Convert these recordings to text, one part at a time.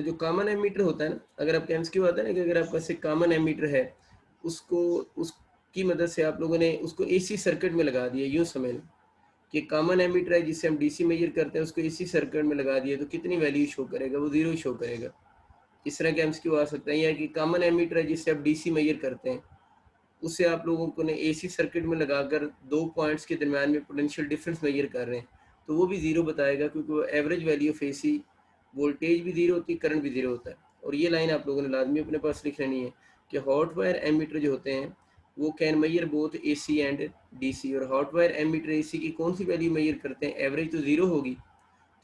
जो common ammeter होता है ना, अगर आपका एमसीक्यू आता है ना कि अगर आपके पास एक कॉमन एमीटर है, उसको उसकी मदद से आप लोगों ने उसको एसी सर्किट में लगा दिया, यूँ समझ लो कि कॉमन एमीटर है जिससे हम डीसी मेजर करते हैं, उसको एसी सर्किट में लगा दिया तो कितनी वैल्यू शो करेगा? वो 0 शो करेगा। इस तरह के एमसीक्यू आ सकता है, या कि कॉमन एमीटर है जिससे आप डीसी मेजर करते हैं, उससे आप लोगों को ने एसी सर्किट में लगाकर 2 पॉइंट्स के दरमियान में पोटेंशियल डिफरेंस मेजर कर रहे हैं, तो वो भी 0 बताएगा, क्योंकि वो average value of AC voltage भी 0 होती है, करंट भी 0 होता है। और ये लाइन आप लोगों ने लाजमी अपने पास लिख लेनी है कि हॉट वायर एमीटर जो होते हैं वो can measure both AC and DC. और हॉट वायर एमीटर एसी की कौन सी वैल्यू मेजर करते हैं? एवरेज तो 0 होगी,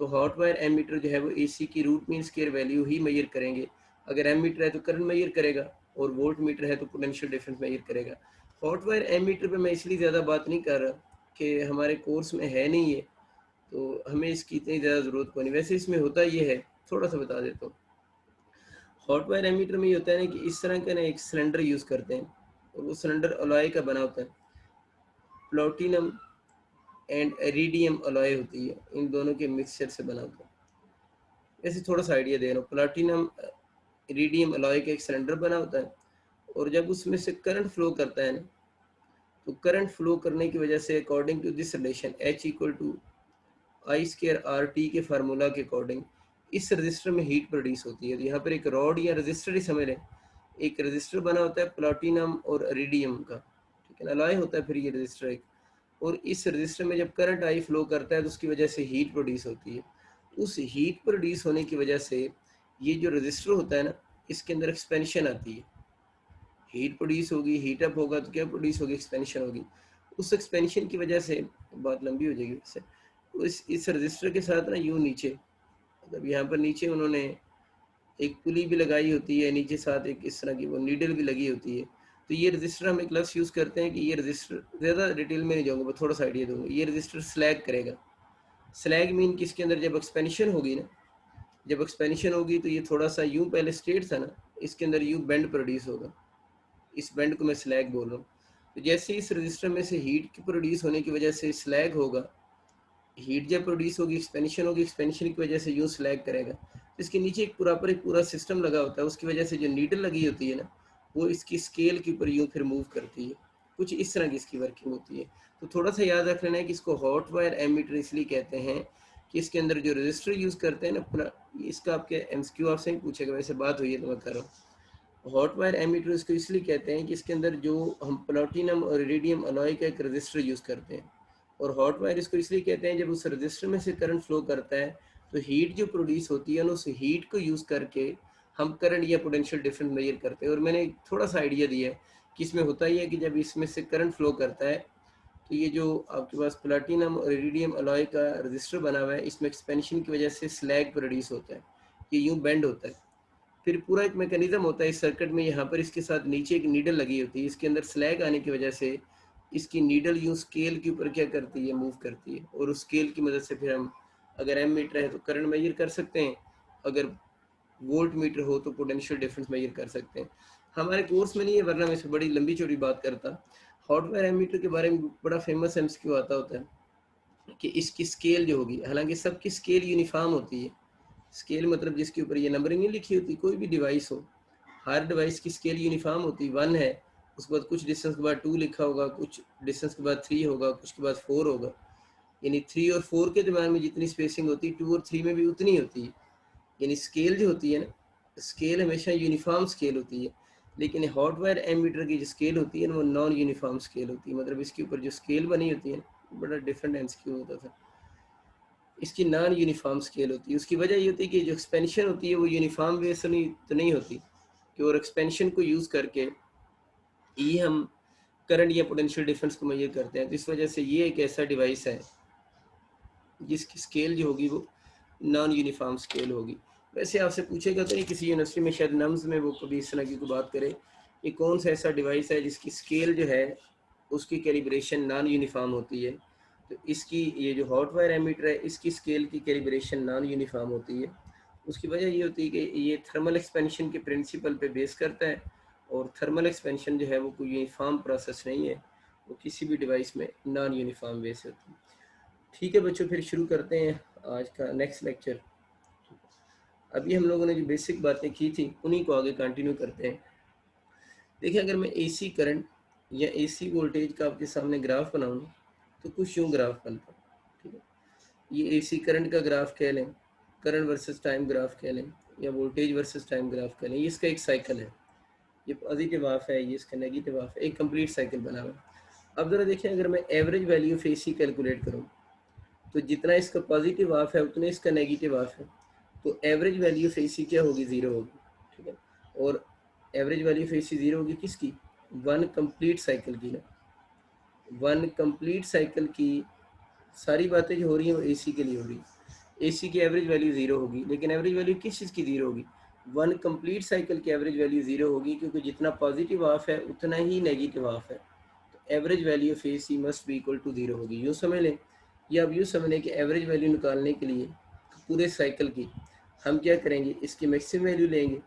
तो हॉट वायर एमीटर जो है वो एसी की रूट मीन स्क्वायर वैल्यू ही मेजर करेंगे। अगर एमीटर है तो करंट मेजर करेगा, और वोल्ट मीटर है तो पोटेंशियल डिफरेंस मेजर करेगा। हॉट वायर एमीटर पे मैं इसलिए ज़्यादा बात नहीं कर रहा कि हमारे कोर्स में है नहीं है, तो हमें इसकी इतनी ज़्यादा ज़रूरत को नहीं। वैसे इसमें होता ये है, थोड़ा सा बता देता हूँ। हॉट वायर एमीटर में ये होता है ना कि इस तरह का ना एक सिलेंडर यूज़ करते हैं, और वो सिलेंडर अलॉय का बना होता है। प्लैटिनम एंड इरिडियम अलॉय होती है, इन दोनों के मिक्सचर से बना होता है। वैसे थोड़ा सा आइडिया दे रहा हूँ। प्लैटिनम इरिडियम अलॉय का एक सिलेंडर बना होता है, और जब उसमें से करंट फ्लो करता है ना, तो करंट फ्लो करने की वजह से according to this relation H equal to I square R T के फार्मूला के अकॉर्डिंग इस रजिस्टर में हीट प्रोड्यूस होती है। तो यहाँ पर एक रॉड या रजिस्टर ही समझ लें, एक रजिस्टर बना होता है प्लैटिनम और इरिडियम का, ठीक है ना, अलॉय होता है फिर ये रजिस्टर एक। और इस रजिस्टर में जब करंट आई फ्लो करता है तो उसकी वजह से हीट प्रोड्यूस होती है। उस हीट प्रोड्यूस होने की वजह से ये जो रजिस्टर होता है ना, इसके अंदर एक्सपेंशन आती है। हीट प्रोड्यूस होगी, हीट अप होगा तो क्या प्रोड्यूस होगी? एक्सपेंशन होगी। उस एक्सपेंशन की वजह से बात लंबी हो जाएगी वैसे, तो इस रजिस्टर के साथ ना यूँ नीचे, मतलब यहाँ पर नीचे उन्होंने एक पुली भी लगाई होती है, नीचे साथ एक इस तरह की वो नीडल भी लगी होती है। तो ये रजिस्टर हम एक लफ्ज़ यूज़ करते हैं कि ये रजिस्टर, ज़्यादा डिटेल में नहीं जाऊँगा, बस थोड़ा सा आइडिया दूँगा। ये रजिस्टर स्लैग करेगा। स्लैग मीन कि इसके अंदर जब एक्सपेंशन होगी ना, जब एक्सपेंशन होगी तो ये थोड़ा सा यूँ पहले स्ट्रेट था ना, इसके अंदर यूँ बेंड प्रोड्यूस होगा। इस बेंड को मैं स्लैग बोल रहा हूँ। तो जैसे इस रजिस्टर में से हीट की प्रोड्यूस होने की वजह से स्लैग होगा, हीट जब प्रोड्यूस होगी, एक्सपेंशन होगी, एक्सपेंशन की वजह से यूँ स्लैग करेगा। तो इसके नीचे एक पूरा सिस्टम लगा होता है, उसकी वजह से जो नीडल लगी होती है ना, वो इसकी स्केल के ऊपर यूँ फिर मूव करती है। कुछ इस तरह की इसकी वर्किंग होती है। तो थोड़ा सा याद रख लेना है कि इसको हॉट वायर एमीटर इसलिए कहते हैं कि इसके अंदर जो रजिस्टर यूज़ करते हैं ना पूरा, इसका आपके एमसीक्यू आपसे ही पूछेगा, वैसे बात हुई है तो मैं कर रहा हूँ। हॉट वायर एमीटर इसको इसलिए कहते हैं कि इसके अंदर जो हम प्लैटिनम और इरिडियम अलॉय का एक रजिस्टर यूज़ करते हैं। और हॉट वायर इसको इसलिए कहते हैं, जब उस रजिस्टर में से करंट फ्लो करता है तो हीट जो प्रोड्यूस होती है ना, उस हीट को यूज़ करके हम करंट या पोटेंशियल डिफरेंस मेजर करते हैं। और मैंने थोड़ा सा आइडिया दिया है कि इसमें होता ही है कि जब इसमें से करंट फ्लो करता है तो ये जो आपके पास प्लैटिनम और इरिडियम अलॉय का रजिस्टर बना हुआ है, इसमें एक्सपेंशन की वजह से स्लैग प्रोड्यूस होता है, ये यूँ बेंड होता है। फिर पूरा एक मैकेनिज्म होता है इस सर्किट में, यहाँ पर इसके साथ नीचे एक नीडल लगी होती है, इसके अंदर स्लैग आने की वजह से इसकी नीडल यूँ स्केल के ऊपर क्या करती है? मूव करती है। और उस स्केल की मदद से फिर हम अगर एम मीटर है तो करंट मेजर कर सकते हैं, अगर वोल्ट मीटर हो तो पोटेंशियल डिफरेंस मेजर कर सकते हैं। हमारे कोर्स में नहीं है, वरना मैं इस पर बड़ी लंबी चौड़ी बात करता। हॉट वायर एमीटर के बारे में बड़ा फेमस एमसीक्यू आता होता है कि इसकी स्केल जो होगी, हालांकि सबकी स्केल यूनिफॉर्म होती है। स्केल मतलब जिसके ऊपर ये नंबरिंग नहीं लिखी होती, कोई भी डिवाइस हो, हर डिवाइस की स्केल यूनिफॉर्म होती है। 1 है, उसके बाद कुछ डिस्टेंस के बाद 2 लिखा होगा, कुछ डिस्टेंस के बाद 3 होगा, कुछ के बाद 4 होगा। यानी 3 और 4 के दरम्यान में जितनी स्पेसिंग होती है 2 और 3 में भी उतनी होती है। यानी स्केल जो होती है ना, स्केल हमेशा यूनिफॉर्म स्केल होती है। लेकिन हॉट वायर एमीटर की जो स्केल होती है ना, वो नॉन यूनिफॉर्म स्केल होती है। मतलब इसके ऊपर जो स्केल बनी होती है ना, बड़ा डिफरेंट एमसीक्यू होता था, इसकी नॉन यूनिफॉर्म स्केल होती है। उसकी वजह ये होती है कि जो एक्सपेंशन होती है वो यूनिफॉर्म वे से नहीं होती, कि और एक्सपेंशन को यूज़ करके ये हम करंट या पोटेंशियल डिफरेंस को मेजर करते हैं। तो इस वजह से ये एक ऐसा डिवाइस है जिसकी स्केल जो होगी वो नॉन यूनिफॉर्म स्केल होगी। वैसे आपसे पूछेगा तो नहीं, किसी यूनिवर्सिटी में शायद नम्स में वो कभी इस तरह की कोई बात करे, ये कौन सा ऐसा डिवाइस है जिसकी स्केल जो है उसकी कैलिब्रेशन नॉन यूनिफॉर्म होती है। तो इसकी ये जो हॉट वायर एमीटर है, इसकी स्केल की कैलिब्रेशन नॉन यूनिफॉर्म होती है। उसकी वजह ये होती है कि ये थर्मल एक्सपेंशन के प्रिंसिपल पे बेस करता है, और थर्मल एक्सपेंशन जो है वो कोई यूनिफॉर्म प्रोसेस नहीं है, वो किसी भी डिवाइस में नॉन यूनिफॉर्म वे से होती है। ठीक है बच्चों, फिर शुरू करते हैं आज का नेक्स्ट लेक्चर। अभी हम लोगों ने जो बेसिक बातें की थी उन्हीं को आगे कंटिन्यू करते हैं। देखिए, अगर मैं एसी करंट या एसी वोल्टेज का आपके सामने ग्राफ बनाऊँ तो कुछ यूँ ग्राफ बनता है, ठीक है। ये एसी करंट का ग्राफ कह लें, करंट वर्सेस टाइम ग्राफ कह लें, या वोल्टेज वर्सेस टाइम ग्राफ कह लें। ये इसका एक साइकिल है, ये पॉजिटिव हाफ है, ये इसका नेगेटिव हाफ है, एक कंप्लीट साइकिल बना हुआ है। अब ज़रा देखिए, अगर मैं average value of AC calculate करूँ तो जितना इसका पॉजिटिव हाफ है उतना इसका नेगेटिव हाफ है, तो एवरेज वैल्यू ऑफ एसी क्या होगी, ज़ीरो होगी, ठीक है। और average value of AC zero होगी किसकी, वन कंप्लीट साइकिल की ना, वन कंप्लीट साइकिल की सारी बातें जो हो रही हैं वो एसी के लिए हो रही है। एसी की एवरेज वैल्यू ज़ीरो होगी, लेकिन एवरेज वैल्यू किस चीज़ की ज़ीरो होगी, वन कंप्लीट साइकिल की एवरेज वैल्यू ज़ीरो होगी, क्योंकि जितना पॉजिटिव हाफ है उतना ही नेगेटिव हाफ है। तो average value of AC must be equal to zero होगी। यूँ समझ लें, या अब यूँ समझ लें कि एवरेज वैल्यू निकालने के लिए पूरे साइकिल की हम क्या करेंगे, इसकी मैक्सिमम वैल्यू लेंगे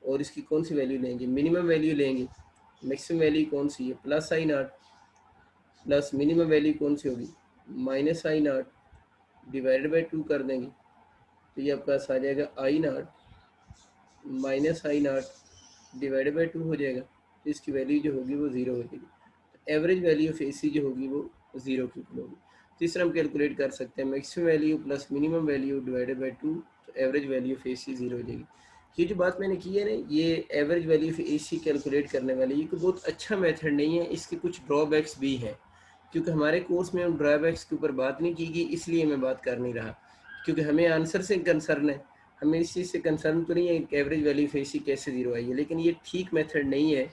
और इसकी कौन सी वैल्यू लेंगे, मिनिमम वैल्यू लेंगे। मैक्सिमम वैल्यू कौन सी है, plus I naught, plus minimum value कौन सी होगी, minus I naught, divided by two कर देंगे, तो ये आपके पास आ जाएगा I naught minus I naught divided by two हो जाएगा। तो इसकी वैल्यू जो होगी वो ज़ीरो हो जाएगी। तो एवरेज वैल्यू ऑफ एसी जो होगी वो ज़ीरो की इक्वल होगी। तो इस तरह हम कैलकुलेट कर सकते हैं maximum value plus minimum value divided by two, तो average value of AC zero हो जाएगी। ये जो बात मैंने की है ना, ये average value of AC calculate करने वाली ये कोई बहुत अच्छा मेथड नहीं है, इसके कुछ ड्रॉबैक्स भी हैं। क्योंकि हमारे कोर्स में हम ड्रॉबैक्स के ऊपर बात नहीं की गई, इसलिए मैं बात कर नहीं रहा, क्योंकि हमें आंसर से कंसर्न है। हमें इस चीज़ से कंसर्न तो नहीं है कि एवरेज वैल्यू ऑफ एसी कैसे ज़ीरो आई है, लेकिन ये ठीक मेथड नहीं है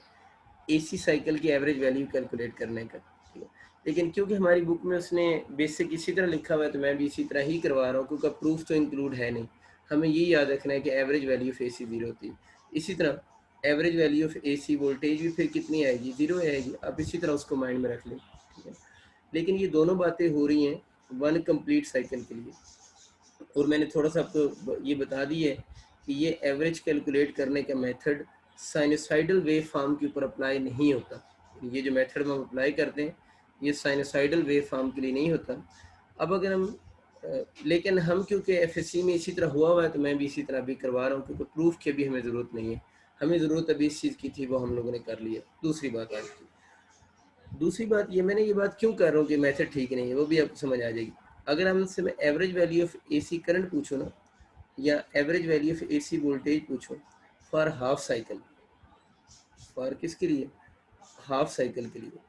एसी साइकिल की एवरेज वैल्यू कैलकुलेट करने का, ठीक है। लेकिन क्योंकि हमारी बुक में उसने बेसिक इसी तरह लिखा हुआ है तो मैं भी इसी तरह ही करवा रहा हूँ, क्योंकि प्रूफ तो इंक्लूड है नहीं। हमें ये याद रखना है कि average value of AC zero होती है। इसी तरह average value of AC voltage भी फिर कितनी आएगी, ज़ीरो आएगी। आप इसी तरह उसको माइंड में रख लें, ठीक है। लेकिन ये दोनों बातें हो रही हैं वन कंप्लीट साइकिल के लिए। और मैंने थोड़ा सा आपको ये बता दी है कि ये एवरेज कैलकुलेट करने का मेथड साइनोसाइडल वेव फॉर्म के ऊपर अप्लाई नहीं होता। ये जो मेथड हम अप्लाई करते हैं ये साइनोसाइडल वेव फॉर्म के लिए नहीं होता। अब अगर हम लेकिन हम क्योंकि एफएससी में इसी तरह हुआ है तो मैं भी इसी तरह भी करवा रहा हूँ, क्योंकि प्रूफ की भी हमें ज़रूरत नहीं है। हमें ज़रूरत अभी इस चीज़ की थी वो हम लोगों ने कर लिया। दूसरी बात आज की, दूसरी बात ये मैंने ये बात क्यों कर रहा हूँ कि मेथड ठीक नहीं है, वो भी आपको समझ आ जाएगी। अगर हमसे मैं average value of AC current पूछूँ ना, या average value of AC voltage पूछूँ फॉर हाफ साइकिल, फॉर किसके लिए, हाफ साइकिल के लिए,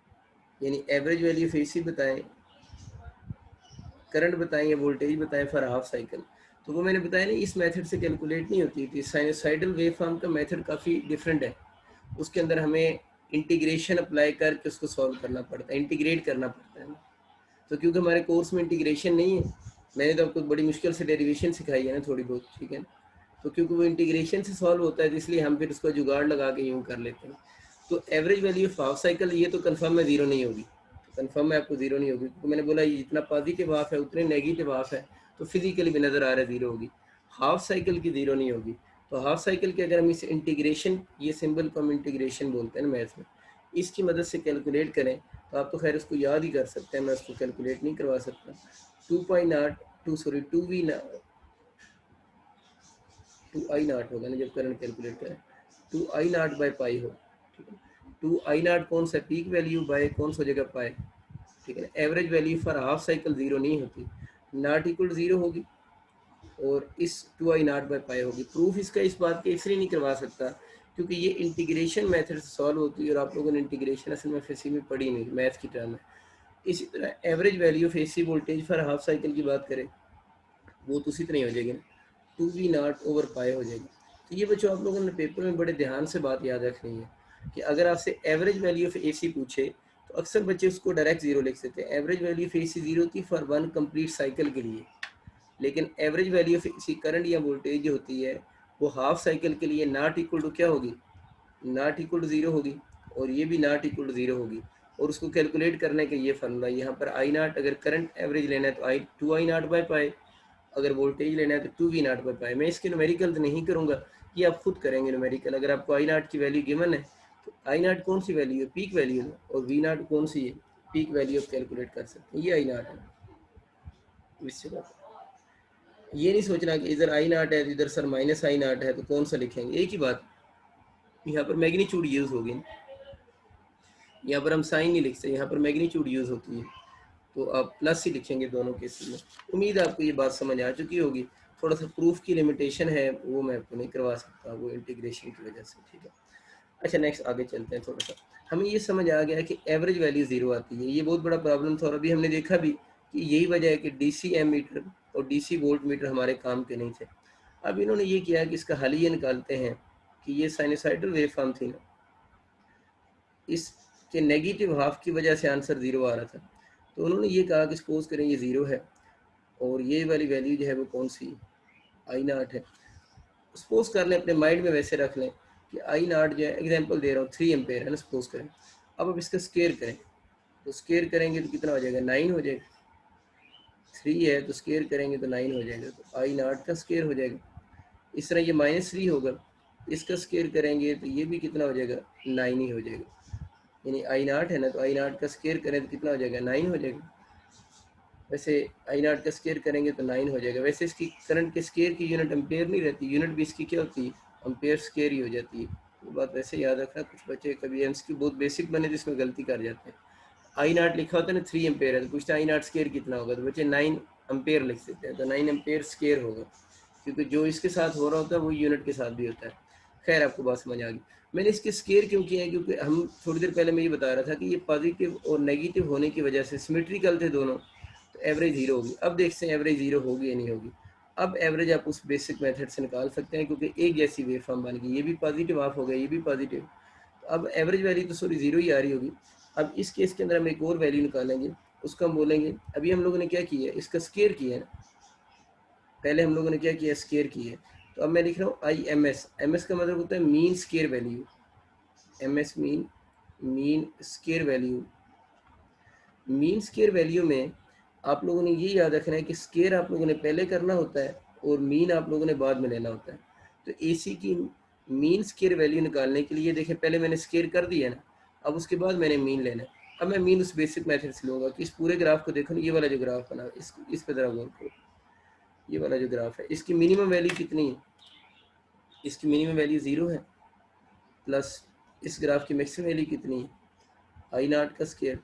यानी एवरेज वैल्यू ऑफ एसी बताएं, करंट बताएं या वोल्टेज बताएं फॉर हाफ साइकिल, तो वो मैंने बताया नहीं इस मेथड से कैलकुलेट नहीं होती थी। साइनोसाइडल वेव फॉर्म का मेथड काफ़ी डिफरेंट है, उसके अंदर हमें इंटीग्रेशन अप्लाई करके उसको सॉल्व करना पड़ता है, इंटीग्रेट करना पड़ता है ना। तो क्योंकि हमारे कोर्स में इंटीग्रेशन नहीं है, मैंने तो आपको बड़ी मुश्किल से डेरिवेशन सिखाई है ना थोड़ी बहुत, ठीक है ना। तो क्योंकि वो इंटीग्रेशन से सॉल्व होता है तो इसलिए हम फिर उसको जुगाड़ लगा के यूँ कर लेते हैं। तो average value of half cycle ये तो कन्फर्म है ज़ीरो नहीं होगी, तो कन्फर्म है आपको ज़ीरो नहीं होगी, क्योंकि मैंने बोला ये जितना पॉजिटिव हाफ है उतने नेगेटिव हाफ है, तो फिजिकली भी नज़र आ रहा है ज़ीरो होगी। हाफ साइकिल की ज़ीरो नहीं होगी। तो हाफ साइकिल के अगर हम इस इंटीग्रेशन, ये सिंबल को हम इंटीग्रेशन बोलते हैं ना मैथ्स में, इसकी मदद से कैलकुलेट करें तो आप तो खैर उसको याद ही कर सकते हैं, मैं उसको कैलकुलेट नहीं करवा सकता। 2 होगा ना जब करंट कैलकुलेट करें, 2I0/पाई हो, ठीक है। 2I0 कौन सा, पीक वैल्यू बाय कौन सा जगह पाए, ठीक है ना। Average value for half cycle zero नहीं होती, नॉट इक्वल ज़ीरो होगी, और इस 2I0/पाई होगी। प्रूफ इसका इस बात के इसलिए नहीं करवा सकता क्योंकि ये इंटीग्रेशन मेथड से सॉल्व होती है, और आप लोगों ने इंटीग्रेशन असल में फिजिक्स में पढ़ी नहीं, मैथ की टर्म है। इसी तरह average value of AC voltage for half cycle की बात करें वो तो उसी तरह ही हो जाएगी ना, 2V0/पाई हो जाएगी। तो ये बच्चों आप लोगों ने पेपर में बड़े ध्यान से बात याद रखनी है कि अगर आपसे एवरेज वैल्यू ऑफ एसी पूछे तो अक्सर बच्चे उसको डायरेक्ट ज़ीरो लिख सकते हैं। Average value of AC zero थी फॉर वन कंप्लीट साइकिल के लिए, लेकिन average value of AC current या वोल्टेज जो होती है वो हाफ साइकिल के लिए नॉट इक्वल टू क्या होगी, नॉट इक्वल टू ज़ीरो होगी, और ये भी नॉट इक्वल टू ज़ीरो होगी। और उसको कैलकुलेट करने के ये फार्मूला यहाँ पर I0 अगर करंट एवरेज लेना है तो 2I0/पाई, अगर वोल्टेज लेना है तो 2V0/पाई। मैं इसके न्यूमेरिकल तो नहीं करूँगा, ये आप खुद करेंगे न्यूमेरिकल। अगर आपको I0 की वैल्यू गिवन है तो I0 कौन सी वैल्यू है, पीक वैल्यू है, और V0 कौन सी है, पीक वैल्यू आप कैलकुलेट कर सकते हैं। ये I0 है, इससे बात ये नहीं सोचना कि इधर आई नॉट है तो इधर सर माइनस आई नॉट है तो कौन सा लिखेंगे, एक ही बात। यहाँ पर मैग्नीट्यूड यूज होगी, यहाँ पर हम साइन नहीं लिखते, यहाँ पर मैग्नीट्यूड यूज होती है, तो आप प्लस ही लिखेंगे दोनों केसेस में। उम्मीद है आपको ये बात समझ आ चुकी होगी। थोड़ा सा प्रूफ की लिमिटेशन है, वो मैं आपको नहीं करवा सकता, वो इंटीग्रेशन की वजह से, ठीक है। अच्छा नेक्स्ट आगे चलते हैं। थोड़ा सा हमें ये समझ आ गया कि एवरेज वैल्यू ज़ीरो आती है, ये बहुत बड़ा प्रॉब्लम था, और अभी हमने देखा भी कि यही वजह है कि डीसी एमीटर और डीसी वोल्ट मीटर हमारे काम के नहीं थे। अब इन्होंने ये किया कि इसका हल ये निकालते हैं कि ये साइनोसाइडल वेव फॉर्म थी ना, इसके नेगेटिव हाफ की वजह से आंसर ज़ीरो आ रहा था। तो उन्होंने ये कहा कि सपोज करें ये ज़ीरो है और ये वाली वैल्यू जो है वो कौन सी आई नॉट है। सपोज कर लें, अपने माइंड में वैसे रख लें कि आई नॉट जो है, एग्जांपल दे रहा हूँ 3 एम्पेयर है ना, सपोज करें। अब आप इसका स्केयर करें, तो स्केयर करेंगे तो कितना हो जाएगा, 9 हो जाएगा। 3 है तो स्केयर करेंगे तो 9 हो जाएगा, तो आई नॉट का स्केयर हो जाएगा। इस तरह ये -3 होगा, इसका स्केयर करेंगे तो ये भी कितना हो जाएगा, 9 ही हो जाएगा। यानी आई नॉट है ना, तो आई नॉट का स्केयर करें तो कितना हो जाएगा, 9 हो जाएगा। वैसे आई नॉट का स्केयर करेंगे तो 9 हो जाएगा। वैसे इसकी करंट के स्केयर की यूनिट एम्पेयर नहीं रहती, यूनिट भी इसकी क्या होती है, एम्पेयर स्केयर ही हो जाती है। वो बात वैसे याद रखना, कुछ बच्चे कभी एमसीक्यू बहुत बेसिक बने जिसमें गलती कर जाते हैं। आई नॉट लिखा होता है ना 3 एम्पेयर है, तो पूछते हैं आई नॉट स्केयर कितना होगा, तो बच्चे 9 एम्पेयर लिख देते हैं, तो 9 एम्पेयर स्केयर होगा, क्योंकि जो इसके साथ हो रहा होता है वो यूनिट के साथ भी होता है। खैर आपको बात समझ आ गई। मैंने इसके स्केयर क्यों किया है, क्योंकि हम थोड़ी देर पहले मैं ये बता रहा था कि ये पॉजिटिव और नेगेटिव होने की वजह से सिमेट्रिकल थे दोनों, तो एवरेज ज़ीरो होगी। अब देखते हैं एवरेज ज़ीरो होगी या नहीं होगी। अब एवरेज आप उस बेसिक मेथड से निकाल सकते हैं, क्योंकि एक जैसी वेव फॉर्म बन गई, ये भी पॉजिटिव ऑफ हो गया, ये भी पॉजिटिव, तो अब एवरेज वैल्यू तो सॉरी ज़ीरो ही आ रही होगी। अब इस केस के अंदर हम एक और वैल्यू निकालेंगे, उसको हम बोलेंगे, अभी हम लोगों ने क्या किया है, इसका स्केयर किया है ना, पहले हम लोगों ने क्या किया, स्केयर किया है। तो अब मैं लिख रहा हूँ I M S, M S का मतलब होता है mean square value, M S mean, mean square value. Mean square value में आप लोगों ने ये याद रखना है कि स्केयर आप लोगों ने पहले करना होता है और मीन आप लोगों ने बाद में लेना होता है। तो एसी की मीन स्केयर वैल्यू निकालने के लिए देखें, पहले मैंने स्केयर कर दिया ना, अब उसके बाद मैंने मीन लेना है। अब मैं मीन उस बेसिक मेथड से लूँगा कि इस पूरे ग्राफ को देखो, ये वाला जो ग्राफ बना, इस पर ज़रा गौर करो, ये वाला जो ग्राफ है इसकी मिनिमम वैल्यू कितनी है, इसकी मिनिमम वैल्यू 0 है, प्लस इस ग्राफ की मैक्सिमम वैल्यू कितनी है, आई नॉट का स्केयर।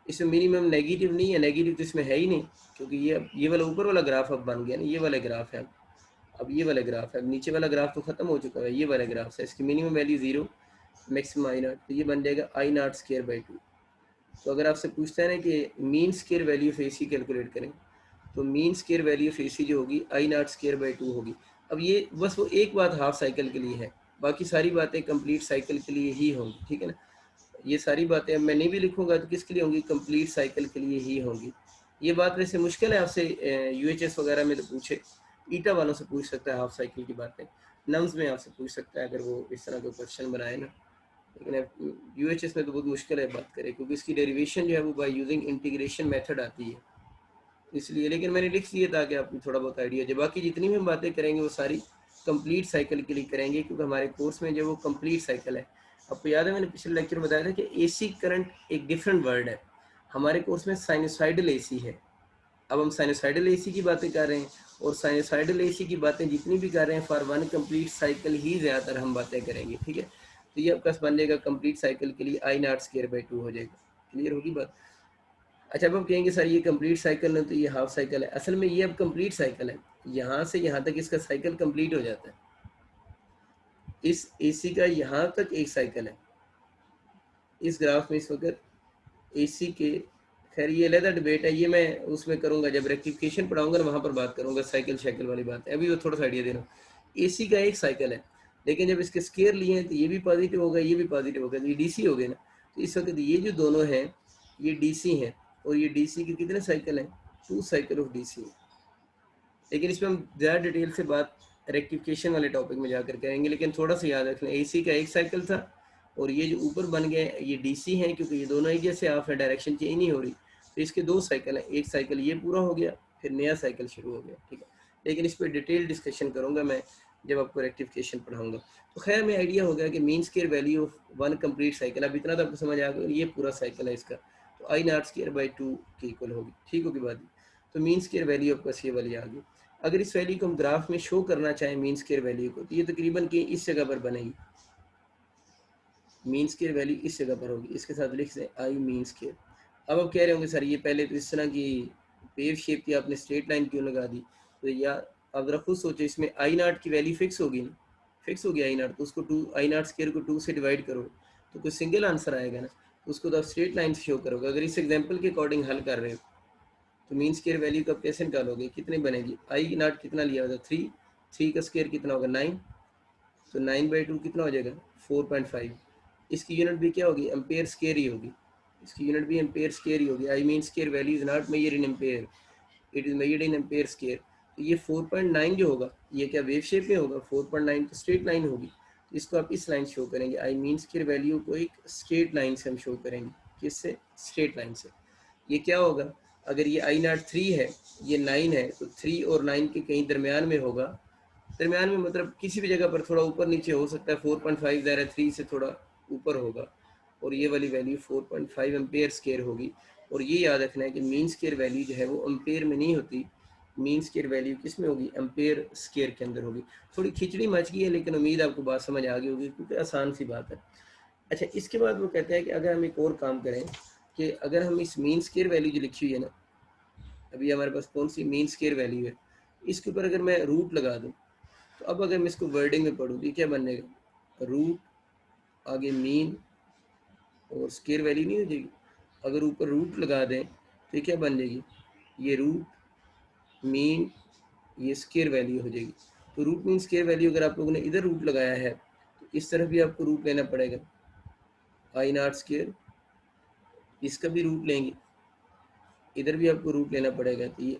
इसमें मिनिमम नेगेटिव नहीं है, नेगेटिव तो इसमें है ही नहीं, क्योंकि ये वाला ऊपर वाला ग्राफ अब बन गया ना, ये वाला ग्राफ है। अब ये वाला ग्राफ है, अब नीचे वाला ग्राफ तो खत्म हो चुका है, ये वाला ग्राफ है, इसकी minimum value 0, maximum I not, तो ये बन जाएगा आई नॉट स्केयर बाई 2। तो अगर आपसे पूछता है ना कि mean square value of AC calculate करें, तो mean square value of AC जो होगी आई नॉट स्केयर बाई 2 होगी। अब ये बस वो एक बात हाफ साइकिल के लिए है, बाकी सारी बातें कंप्लीट साइकिल के लिए ही होंगी, ठीक है ना। ये सारी बातें अब मैं नहीं भी लिखूंगा तो किसके लिए होंगी, कंप्लीट साइकिल के लिए ही होंगी। ये बात वैसे मुश्किल है आपसे यूएचएस वगैरह में तो पूछे, ईटा वालों से पूछ सकता है हाफ साइकिल की बातें, नम्स में आपसे पूछ सकता है अगर वो इस तरह का क्वेश्चन बनाए ना, लेकिन यूएचएस में तो बहुत मुश्किल है बात करें, क्योंकि इसकी डेरिवेशन जो है वो बाय यूजिंग इंटीग्रेशन मेथड आती है, इसलिए। लेकिन मैंने लिख दिया ताकि आपको थोड़ा बहुत आइडिया जो, बाकी जितनी भी हम बातें करेंगे वो सारी कंप्लीट साइकिल के लिए करेंगे, क्योंकि हमारे कोर्स में जो वो कंप्लीट साइकिल है। आपको याद है मैंने पिछले लेक्चर में बताया था कि एसी करंट एक डिफरेंट वर्ड है, हमारे कोर्स में साइनोसाइडल एसी है। अब हम साइनोसाइडल एसी की बातें कर रहे हैं, और साइनोसाइडल एसी की बातें जितनी भी कर रहे हैं फॉर वन कंप्लीट साइकिल ही ज़्यादातर हम बातें करेंगे, ठीक है। तो ये आपका बन जाएगा कंप्लीट साइकिल के लिए आई नॉट स्केयर बाई 2 हो जाएगा। क्लियर होगी बात। अच्छा अब हम कहेंगे सर ये कंप्लीट साइकिल है तो ये हाफ साइकिल है, असल में ये अब कंप्लीट साइकिल है, यहाँ से यहाँ तक इसका साइकिल कंप्लीट हो जाता है। इस एसी का यहाँ तक एक साइकिल है, इस ग्राफ में इस वक्त एसी के, खैर ये अलग डिबेट है, ये मैं उसमें करूँगा जब रेक्टिफिकेशन पढ़ाऊंगा ना, वहाँ पर बात करूँगा साइकिल साइकिल वाली बात है, अभी वो थोड़ा सा आइडिया दे रहा हूँ। एसी का एक साइकिल है, लेकिन जब इसके स्केयर लिए हैं तो ये भी पॉजिटिव होगा, ये भी पॉजिटिव होगा, तो ये डीसी हो गए ना। तो इस वक्त ये जो दोनों हैं ये डीसी हैं, और ये डीसी के कितने साइकिल हैं, 2 साइकिल ऑफ डीसी। लेकिन इसमें हम ज़्यादा डिटेल से बात रेक्टिफिकेशन वाले टॉपिक में जाकर करेंगे, लेकिन थोड़ा सा याद रखना एसी का एक साइकिल था, और ये जो ऊपर बन गए ये डीसी हैं, क्योंकि ये दोनों एक जैसे ऑफ है, डायरेक्शन चेंज नहीं हो रही, तो इसके 2 साइकिल हैं, एक साइकिल ये पूरा हो गया, फिर नया साइकिल शुरू हो गया, ठीक है। लेकिन इस पर डिटेल डिस्कशन करूँगा मैं जब आपको रेक्टिफिकेशन पढ़ाऊँगा। तो खैर में आइडिया हो गया कि mean square value of one complete cycle, अब इतना तो आपको समझ आ गया, ये पूरा साइकिल है इसका, तो आई नॉट स्केयर बाई 2 की इक्वल होगी, ठीक होगी बात। तो मीन स्केयर वैल्यू आपका ये वाली आ गई। अगर इस वैल्यू को हम ग्राफ में शो करना चाहें मीन स्क्वायर वैल्यू को, तो ये तकरीबन कि इस जगह पर बनेगी, मीन स्क्वायर वैल्यू इस जगह पर होगी, इसके साथ लिख दें आई मीन स्क्वायर। अब आप कह रहे होंगे सर ये पहले तो इस तरह की वेव शेप की आपने स्ट्रेट लाइन क्यों लगा दी, तो या आप ज़रा खुद सोचो, इसमें आई नॉट की वैल्यू फिक्स होगी ना, फिक्स होगी आई नॉट, तो उसको टू आई नॉट स्क्वायर को 2 से डिवाइड करो तो कोई सिंगल आंसर आएगा ना, तो उसको तो आप स्ट्रेट लाइन से शो करोगे। अगर इस एग्जाम्पल के अकॉर्डिंग हल कर रहे हो तो मीन स्क्वायर वैल्यू का कैसे निकालोगे, कितने बनेगी, आई नॉट कितना लिया होगा 3, 3 का स्क्वायर कितना होगा 9, तो 9/2 कितना हो जाएगा 4.5। इसकी यूनिट भी क्या होगी, एम्पेयर स्क्वायर ही होगी, इसकी यूनिट भी एम्पेयर स्क्वायर ही होगी। I mean square value is not measured in ampere, it is measured in ampere square. तो ये 4.9 जो होगा ये क्या वेव शेप में होगा, 4.9 तो स्ट्रेट लाइन होगी, तो इसको आप इस लाइन शो करेंगे, आई मीन स्क्वायर वैल्यू को एक स्ट्रेट लाइन से हम शो करेंगे, किससे, स्ट्रेट लाइन से। ये क्या होगा, अगर ये आई नॉट 3 है, ये 9 है, तो 3 और 9 के कहीं दरमियान में होगा, दरमियान में मतलब किसी भी जगह पर थोड़ा ऊपर नीचे हो सकता है, 4.5 ज़रा 3 से थोड़ा ऊपर होगा, और ये वाली वैल्यू 4.5 एम्पेयर स्क्वायर होगी। और ये याद रखना है कि मीन स्क्वायर वैल्यू जो है वो एम्पेयर में नहीं होती, मीन स्क्वायर वैल्यू किस में होगी, एम्पेयर स्क्वायर के अंदर होगी। थोड़ी खिचड़ी मच गई है, लेकिन उम्मीद आपको बात समझ आ गई होगी, क्योंकि आसान सी बात है। अच्छा, इसके बाद वो कहते हैं कि अगर हम एक और काम करें कि अगर हम इस मीन स्क्वायर वैल्यू जो लिखी हुई है ना, अभी हमारे पास कौन सी मीन स्क्वायर वैल्यू है, इसके ऊपर अगर मैं रूट लगा दूँ, तो अब अगर मैं इसको वर्डिंग में पढ़ूँ तो ये क्या बनेगा, रूट आगे मीन और स्क्वायर वैल्यू नहीं हो जाएगी। अगर ऊपर रूट लगा दें तो ये क्या बन जाएगी, ये रूट मीन ये स्क्वायर वैल्यू हो जाएगी। तो रूट मीन स्क्वायर वैल्यू अगर आप लोगों ने इधर रूट लगाया है तो इस तरफ भी आपको रूट लेना पड़ेगा, आई नॉट स्क्वायर, इसका भी रूट लेंगे, इधर भी आपको रूट लेना पड़ेगा, तो ये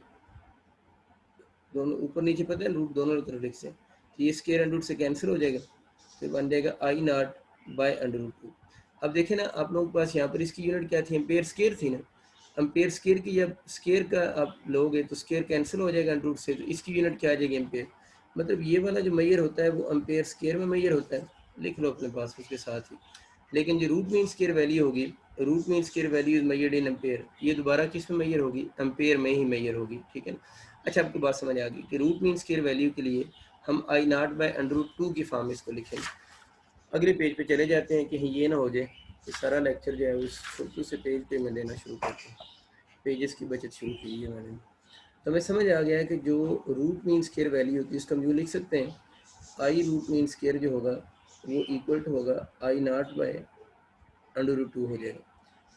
दोनों ऊपर नीचे पता है रूट दोनों तरफ लिख से, तो ये स्क्वायर अंडर रूट से कैंसिल हो जाएगा, फिर बन जाएगा I naught by under root 2। अब देखें ना आप लोगों के पास यहाँ पर इसकी यूनिट क्या थी, एम्पेयर स्क्वायर थी ना, एम्पेयर स्क्वायर की जब स्क्वायर का आप लोगे तो स्क्वायर कैंसिल हो जाएगा अंडर रूट से, तो इसकी यूनिट क्या आ जाएगी एम्पेयर। मतलब ये वाला जो मैयर होता है वो एम्पेयर स्क्वायर में मैयर होता है, लिख लो अपने पास उसके साथ ही। लेकिन जो रूट मीन स्क्वायर वैल्यू होगी, root mean square value is measured in ampere, ये दोबारा किस में मेजर होगी, एम्पेयर में ही मेजर होगी, ठीक है ना। अच्छा, आपको बात समझ आ गई कि रूट मीन स्क्वायर वैल्यू के लिए हम आई नॉट बाय अंडर रूट 2 की फॉर्म में इसको लिखेंगे। अगले पेज पे चले जाते हैं, कहीं ये ना हो जाए कि सारा लेक्चर जो है उस छोटू से पेज पे मैं देना शुरू करता हूँ, पेजेस की बचत शुरू की है मैंने। तो हमें समझ आ गया है कि जो रूट मीन स्क्वायर वैल्यू होती है इसको हम यूँ लिख सकते हैं, आई रूट मीन स्क्वायर जो होगा वो इक्वल टू होगा I naught by under root 2 हो जाएगा।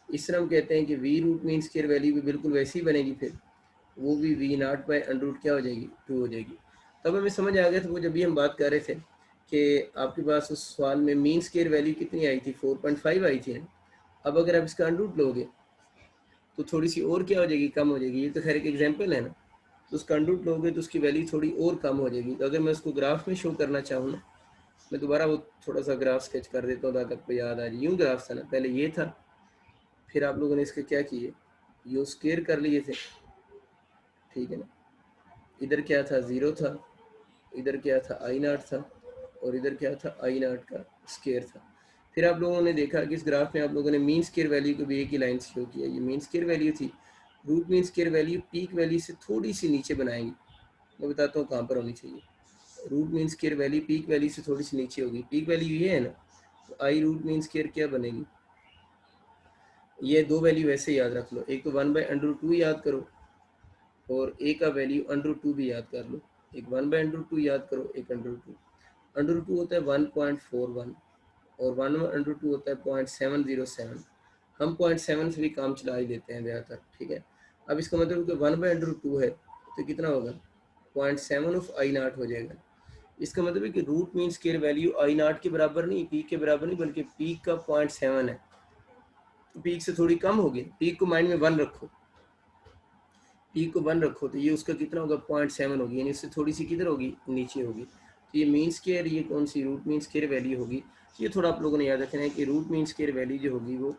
इस तरह हम कहते हैं कि V root mean square value भी बिल्कुल वैसी ही बनेगी, फिर वो भी V naught by under root क्या हो जाएगी, 2 हो जाएगी। तब हमें समझ आ गया था वो जब भी हम बात कर रहे थे कि आपके पास उस सवाल में मीन स्क्वायर वैल्यू कितनी आई थी, 4.5 आई थी ना। अब अगर आप इसका अंडर रूट लोगे तो थोड़ी सी और क्या हो जाएगी, कम हो जाएगी, ये तो खैर एक एग्जाम्पल है ना। तो उसका अंडर रूट लोगे तो उसकी वैल्यू थोड़ी और कम हो जाएगी। तो अगर मैं उसको ग्राफ में शो करना चाहूँ ना, मैं दोबारा वो थोड़ा सा ग्राफ स्केच कर देता हूँ ताकि आपको याद आ जाए। यूँ ग्राफ था ना, पहले ये था, फिर आप लोगों ने इसके क्या किए, यू स्क्वायर कर लिए थे, ठीक है ना। इधर क्या था, 0 था, इधर क्या था, आई नॉट था, और इधर क्या था, आई नॉट का स्क्वायर था। फिर आप लोगों ने देखा कि इस ग्राफ में आप लोगों ने मीन स्क्वायर वैल्यू को भी एक ही लाइन से शो किया। ये मीन स्क्वायर वैल्यू थी, root mean square value peak value से थोड़ी सी नीचे बनाएंगे, मैं बताता हूँ कहाँ पर होनी चाहिए। Root mean square value peak value से थोड़ी सी नीचे होगी, पीक वैल्यू ये है ना, तो आई रूट मीन स्क्वायर क्या बनेगी, ये दो वैल्यू ऐसे याद रख लो, एक तो 1/√2 याद करो और एक का वैल्यू अंडर रूट 2 भी याद कर लो। एक 1/√2 याद करो, एक अंडर रूट 2। अंडर रूट 2 होता है 1.41 और 1/√2 होता है 0.707। हम 0.7 से भी काम चला ही देते हैं ज़्यादातर, ठीक है। अब इसका मतलब कि 1/√2 है तो कितना होगा, 0.7 ऑफ आई नॉट हो जाएगा। इसका मतलब है कि root mean square value I naught के बराबर नहीं, पीक के बराबर नहीं, बल्कि पीक का 0.7 है, तो पीक से थोड़ी कम होगी। पीक को माइंड में 1 रखो, पीक को 1 रखो, तो ये उसका कितना होगा, 0.7 होगी, यानी इससे थोड़ी सी किधर होगी, नीचे होगी। तो ये मीन स्क्वायर, ये कौन सी रूट मीन स्क्वायर वैल्यू होगी। ये थोड़ा आप लोगों ने याद रखना है कि रूट मीन स्क्वायर वैल्यू जो होगी वो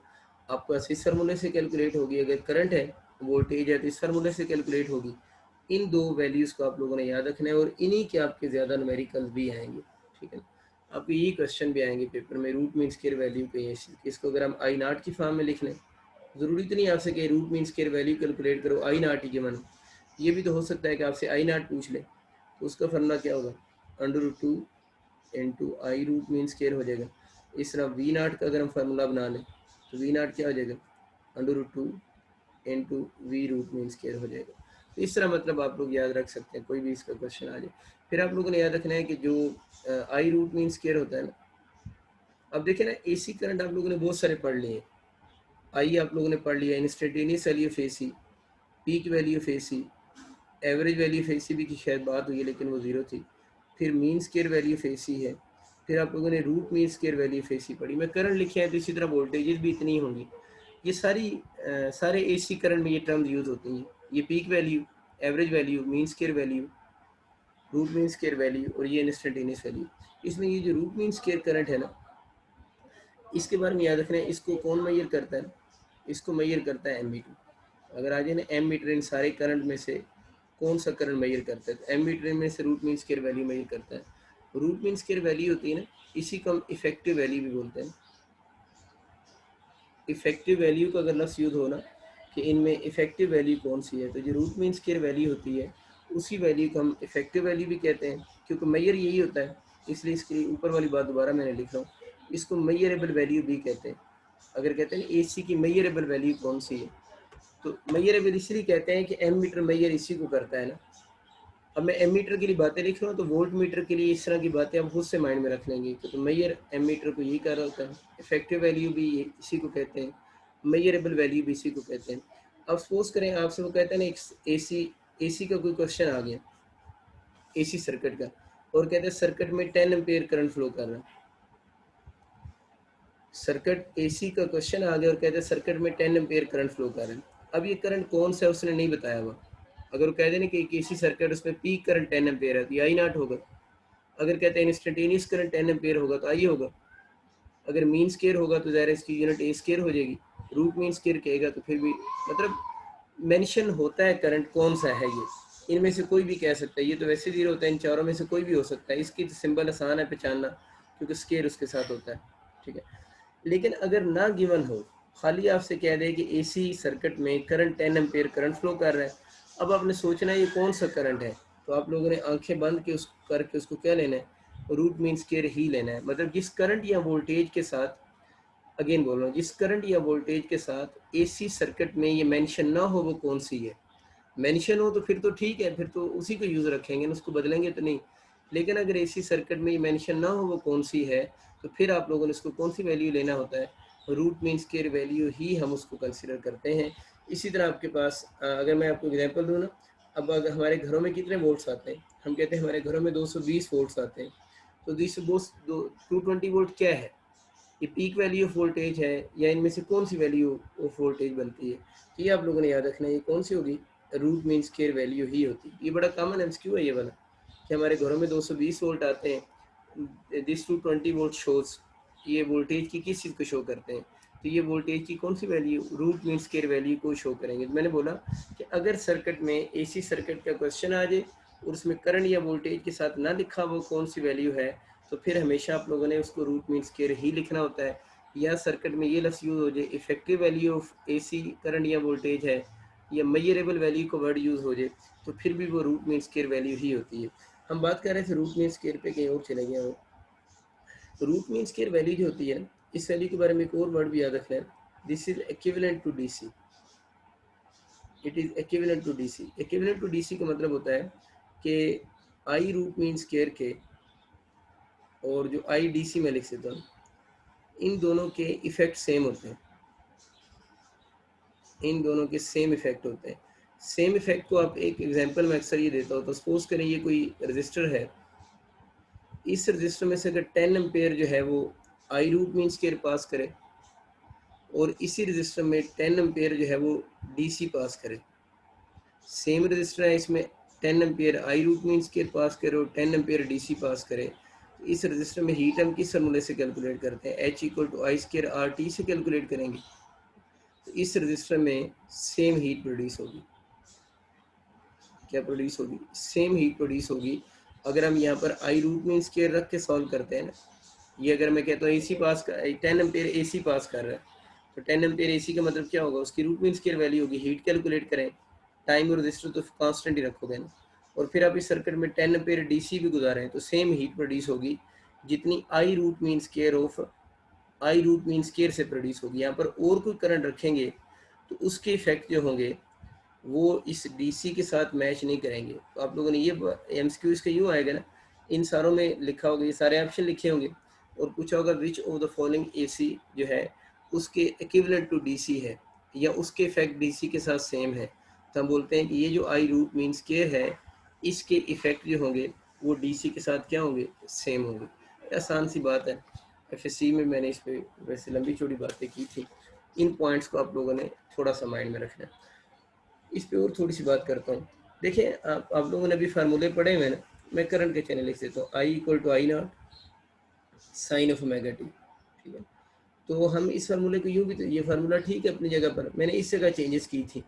आपको इस फार्मूले से कैलकुलेट होगी। अगर करंट है, वोल्टेज है, तो इस फार्मूले से कैलकुलेट होगी। इन दो वैल्यूज़ को आप लोगों ने याद रखना है और इन्हीं के आपके ज़्यादा न्यूमेरिकल भी आएंगे, ठीक है ना। आपको यही क्वेश्चन भी आएंगे पेपर में, रूट मीन स्क्वायर वैल्यू के, इसको अगर हम आई नॉट की फॉर्म में लिख लें, ज़रूरी तो नहीं आपसे कि root mean square value calculate करो आई नॉट ही गिवन। ये भी तो हो सकता है कि आपसे आई नॉट पूछ ले तो उसका फॉर्मूला क्या होगा, √2 इंटू आई रूट मीन स्केयर हो जाएगा। इस तरह वी नाट का अगर हम फार्मूला बना लें तो वी नाट क्या हो जाएगा, √2 into V root mean square हो जाएगा। तो इस तरह मतलब आप लोग याद रख सकते हैं, कोई भी इसका क्वेश्चन आ जाए। फिर आप लोगों ने याद रखना है कि जो आई रूट मीन स्केयर होता है ना, अब देखें ना एसी करंट आप लोगों ने बहुत सारे पढ़ लिए। आई आप लोगों ने पढ़ लिया, instantaneous value of AC, peak value of AC, average value of AC भी की शायद बात हुई है लेकिन वो ज़ीरो थी। फिर mean square value of AC है। फिर आप लोगों ने root mean square value of AC पढ़ी। मैं करंट लिखे हैं तो इसी तरह वोल्टेजेस भी इतनी ही होंगी। ये सारे एसी करंट में ये टर्म्स यूज़ होती हैं। ये peak value, average value, mean square value, root mean square value और ये इंस्टेंटेनियस वैल्यू। इसमें ये जो रूट मीन स्केयर करंट है ना, इसके बारे में याद रखना है, इसको कौन मेजर करता है, इसको मेजर करता है एमीटर। अगर आ जाए ना एमीटर इन सारे करंट में से कौन सा करंट मेजर करता है, तो एमीटर में से root mean square value measure करता है। रूट मीन स्केयर वैल्यू होती है ना, इसी को हम इफेक्टिव वैल्यू भी बोलते हैं। इफेक्टिव वैल्यू का अगर लफ्ज़ यूज़ हो ना कि इनमें इफेक्टिव वैल्यू कौन सी है, तो जो रूट मीन स्केयर वैल्यू होती है उसी वैल्यू को हम इफेक्टिव वैल्यू भी कहते हैं, क्योंकि मेजर यही होता है। इसलिए इसके ऊपर वाली बात दोबारा मैंने लिख रहा हूँ, इसको मेजरेबल वैल्यू भी कहते हैं। अगर कहते हैं एसी की मेजरेबल वैल्यू कौन सी है, तो मेजरेबल इसलिए कहते हैं कि एम मीटर मेजर इसी को करता है ना। अब मैं एम मीटर के लिए बातें लिख रहा हूँ तो वोल्ट मीटर के लिए इस तरह की बातें आप खुद से माइंड में रख लेंगे कि तो मेजर एम मीटर को यही कर रहा होता है, इफेक्टिव वैल्यू भी इसी को कहते हैं, मेजरेबल वैल्यू भी इसी को कहते हैं। अब सपोज करें आपसे वो कहते हैं ना एक एसी का कोई क्वेश्चन आ गया, एसी सर्किट का, और कहते हैं सर्किट में 10 एम्पेयर करंट फ्लो कर रहा है। सर्किट एसी का क्वेश्चन आ गया और कहते हैं सर्किट में 10 एम्पेयर करंट फ्लो कर रहा है। अब ये करंट कौन सा है उसने नहीं बताया हुआ। अगर वो कह दें कि एक एसी सर्किट उसमें पीक करंट 10 एम्पेयर है तो आई नॉट होगा। अगर कहते हैं इंस्टेंटेनियस करंट 10 एम्पेयर होगा तो आई होगा। अगर मीन स्केयर होगा तो ज़ाहिर इसकी यूनिट ए स्केयर हो जाएगी। रूट मीन स्केयर कहेगा तो फिर भी मतलब मेंशन होता है करंट कौन सा है। ये इनमें से कोई भी कह सकता है, ये तो वैसे जीरो होता है, इन चारों में से कोई भी हो सकता है। इसकी सिंबल आसान है पहचानना क्योंकि स्केयर उसके साथ होता है, ठीक है। लेकिन अगर ना गिवन हो, खाली आपसे कह दे कि एसी सर्किट में करंट 10 एम्पेयर करंट फ्लो कर रहा है, अब आपने सोचना है ये कौन सा करंट है, तो आप लोगों ने आंखें बंद के उस करके उसको क्या लेना है, रूट मीन स्केयर ही लेना है। मतलब जिस करंट या वोल्टेज के साथ, अगेन बोल रहा हूँ, जिस करंट या वोल्टेज के साथ एसी सर्किट में ये मेंशन ना हो वो कौन सी है। मेंशन हो तो फिर तो ठीक है, फिर तो उसी को यूज़ रखेंगे, उसको बदलेंगे तो नहीं। लेकिन अगर एसी सर्किट में ये मेंशन ना हो वो कौन सी है, तो फिर आप लोगों ने उसको कौन सी वैल्यू लेना होता है, रूट मीन स्केयर वैल्यू ही हम उसको कंसिडर करते हैं। इसी तरह आपके पास अगर मैं आपको एग्जांपल दूँ ना, अब अगर हमारे घरों में कितने वोल्ट्स आते हैं, हम कहते हैं हमारे घरों में 220 वोल्ट्स आते हैं। तो 220 वोल्ट क्या है, ये पीक वैल्यू ऑफ वोल्टेज है या इनमें से कौन सी वैल्यू ऑफ वोल्टेज बनती है। तो ये आप लोगों ने याद रखना है, ये कौन सी होगी, रूट मीन स्केयर वैल्यू ही होती है। ये बड़ा कॉमन एमसीक्यू है ये वाला कि हमारे घरों में 220 वोल्ट आते हैं, दिस 220 वोल्ट शोज, ये वोल्टेज की किस चीज़ को शो करते हैं, तो ये वोल्टेज की कौन सी value, root mean square value को शो करेंगे। तो मैंने बोला कि अगर सर्किट में एसी सर्किट का क्वेश्चन आ जाए और उसमें करंट या वोल्टेज के साथ ना लिखा वो कौन सी वैल्यू है, तो फिर हमेशा आप लोगों ने उसको रूट मीन स्केयर ही लिखना होता है। या सर्किट में ये लफ्ज़ यूज़ हो जाए effective value of AC current या वोल्टेज है, या मेजरेबल वैल्यू का वर्ड यूज़ हो जाए, तो फिर भी वो रूट मीन स्केयर वैल्यू ही होती है। हम बात कर रहे थे रूट मीन स्केयर पे, कहीं और चले गए हो। रूट मीन स्केयर वैल्यू जो होती है, इस वैल्यू के बारे में एक और वर्ड भी याद रखना है, this is equivalent to DC. It is equivalent to DC. Equivalent to DC का मतलब होता है कि आई रूट मीन स्केयर के और जो आई डीसी में लिख देता हूँ, इन दोनों के इफ़ेक्ट सेम होते हैं, इन दोनों के सेम इफ़ेक्ट होते हैं। सेम इफ़ेक्ट को आप एक एग्जांपल में अक्सर ये देता हूँ, तो सपोज करें ये कोई रजिस्टर है, इस रजिस्टर में से अगर 10 एम्पेयर जो है वो आई रूट मीन स्केयर पास करे और इसी रजिस्टर में 10 एम्पेयर जो है वो डीसी पास करे, सेम रजिस्टर है, इसमें 10 एम्पेयर आई रूट मीन स्केयर पास करे और 10 एम्पेयर डीसी पास करे, तो इस रजिस्टर में हीट हम किस फॉर्मूले से कैलकुलेट करते हैं, H equal to I square R T से कैलकुलेट करेंगे। तो इस रजिस्टर में सेम हीट प्रोड्यूस होगी, क्या प्रोड्यूस होगी, सेम हीट प्रोड्यूस होगी। अगर हम यहाँ पर आई रूट मीन स्केयर रख के सॉल्व करते हैं ना, ये अगर मैं कहता हूँ एसी पास कर 10 एम्पेयर एसी पास कर रहा है, तो 10 एम्पेयर एसी का मतलब क्या होगा, उसकी रूट मीन स्केयर वैल्यू होगी, हीट कैलकुलेट करें, टाइम और रजिस्टर तो कांस्टेंट ही रखोगे ना, और फिर आप इस सर्किट में 10 एम्पीयर डीसी भी गुजारें तो सेम हीट प्रोड्यूस होगी जितनी I root mean square of I root mean square से प्रोड्यूस होगी। यहाँ पर और कोई करंट रखेंगे तो उसके इफेक्ट जो होंगे वो इस डीसी के साथ मैच नहीं करेंगे। तो आप लोगों ने ये एमसीक्यू इसका यूँ आएगा ना, इन सारों में लिखा होगा, ये सारे ऑप्शन लिखे होंगे और पूछा होगा which of the following AC जो है उसके इक्विवेलेंट टू डीसी है या उसके इफेक्ट डीसी के साथ सेम है। तो हम बोलते हैं कि ये जो आई रूट मीन स्क्वायर है इसके इफेक्ट जो होंगे वो डीसी के साथ क्या होंगे, सेम होंगे। आसान सी बात है। एफएससी में मैंने इस पर वैसे लंबी चौड़ी बातें की थी। इन पॉइंट्स को आप लोगों ने थोड़ा सा माइंड में रखना है। इस पे और थोड़ी सी बात करता हूँ। देखिए आप लोगों ने अभी फार्मूले पढ़े हुए हैं, मैं करंट के चैनल लिख देता हूँ, I equal to I naught sine of omega t. ठीक है, तो हम इस फार्मूले को यूँ भी, तो ये फार्मूला ठीक है अपनी जगह पर, मैंने इस जगह चेंजेस की थी,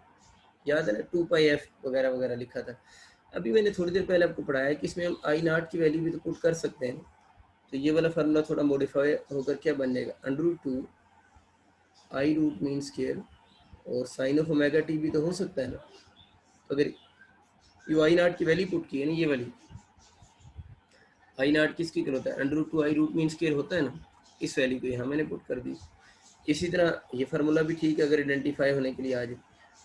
याद है ना, 2πf वगैरह वगैरह लिखा था। अभी मैंने थोड़ी देर पहले आपको पढ़ाया कि इसमें हम आई नॉट की वैल्यू भी तो पुट कर सकते हैं। तो ये वाला फार्मूला थोड़ा मॉडिफाई होकर क्या बन जाएगा, √2 आई रूट मीन स्क्वायर और साइन ऑफ ओमेगा टी भी तो हो सकता है ना। तो अगर यू आई नॉट की वैल्यू पुट की है ना, ये वाली आई नॉट किसकी इक्वल होता है, √2 आई रूट मीन स्क्वायर होता है ना, इस वैल्यू को यहाँ मैंने पुट कर दी। इसी तरह ये फार्मूला भी ठीक है अगर आइडेंटिफाई होने के लिए आ जाए।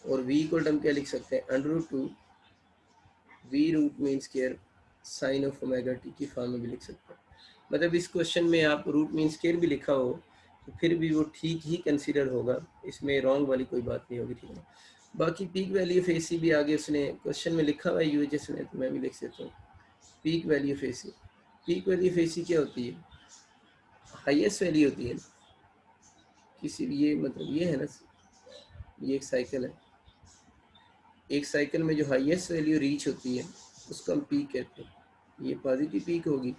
और v इक्वल हम क्या लिख सकते हैं, √2 V root mean square sine of omega T की फॉर्म में भी लिख सकते हैं। मतलब इस क्वेश्चन में आप रूट मीन स्क्वायर भी लिखा हो तो फिर भी वो ठीक ही कंसीडर होगा, इसमें रॉन्ग वाली कोई बात नहीं होगी। ठीक है, बाकी पीक वैल्यू ऑफ एसी भी आगे उसने क्वेश्चन में लिखा हुआ है यूएचएस में, तो मैं भी लिख सकता हूँ peak value of AC. Peak value of AC क्या होती है, हाईएस्ट वैल्यू होती है किसी भी, ये मतलब ये है ना, ये एक साइकिल है, एक साइकिल में जो हाईएस्ट वैल्यू रीच होती है उसको हम पीक कहते हैं। ये पॉजिटिव पीक होगी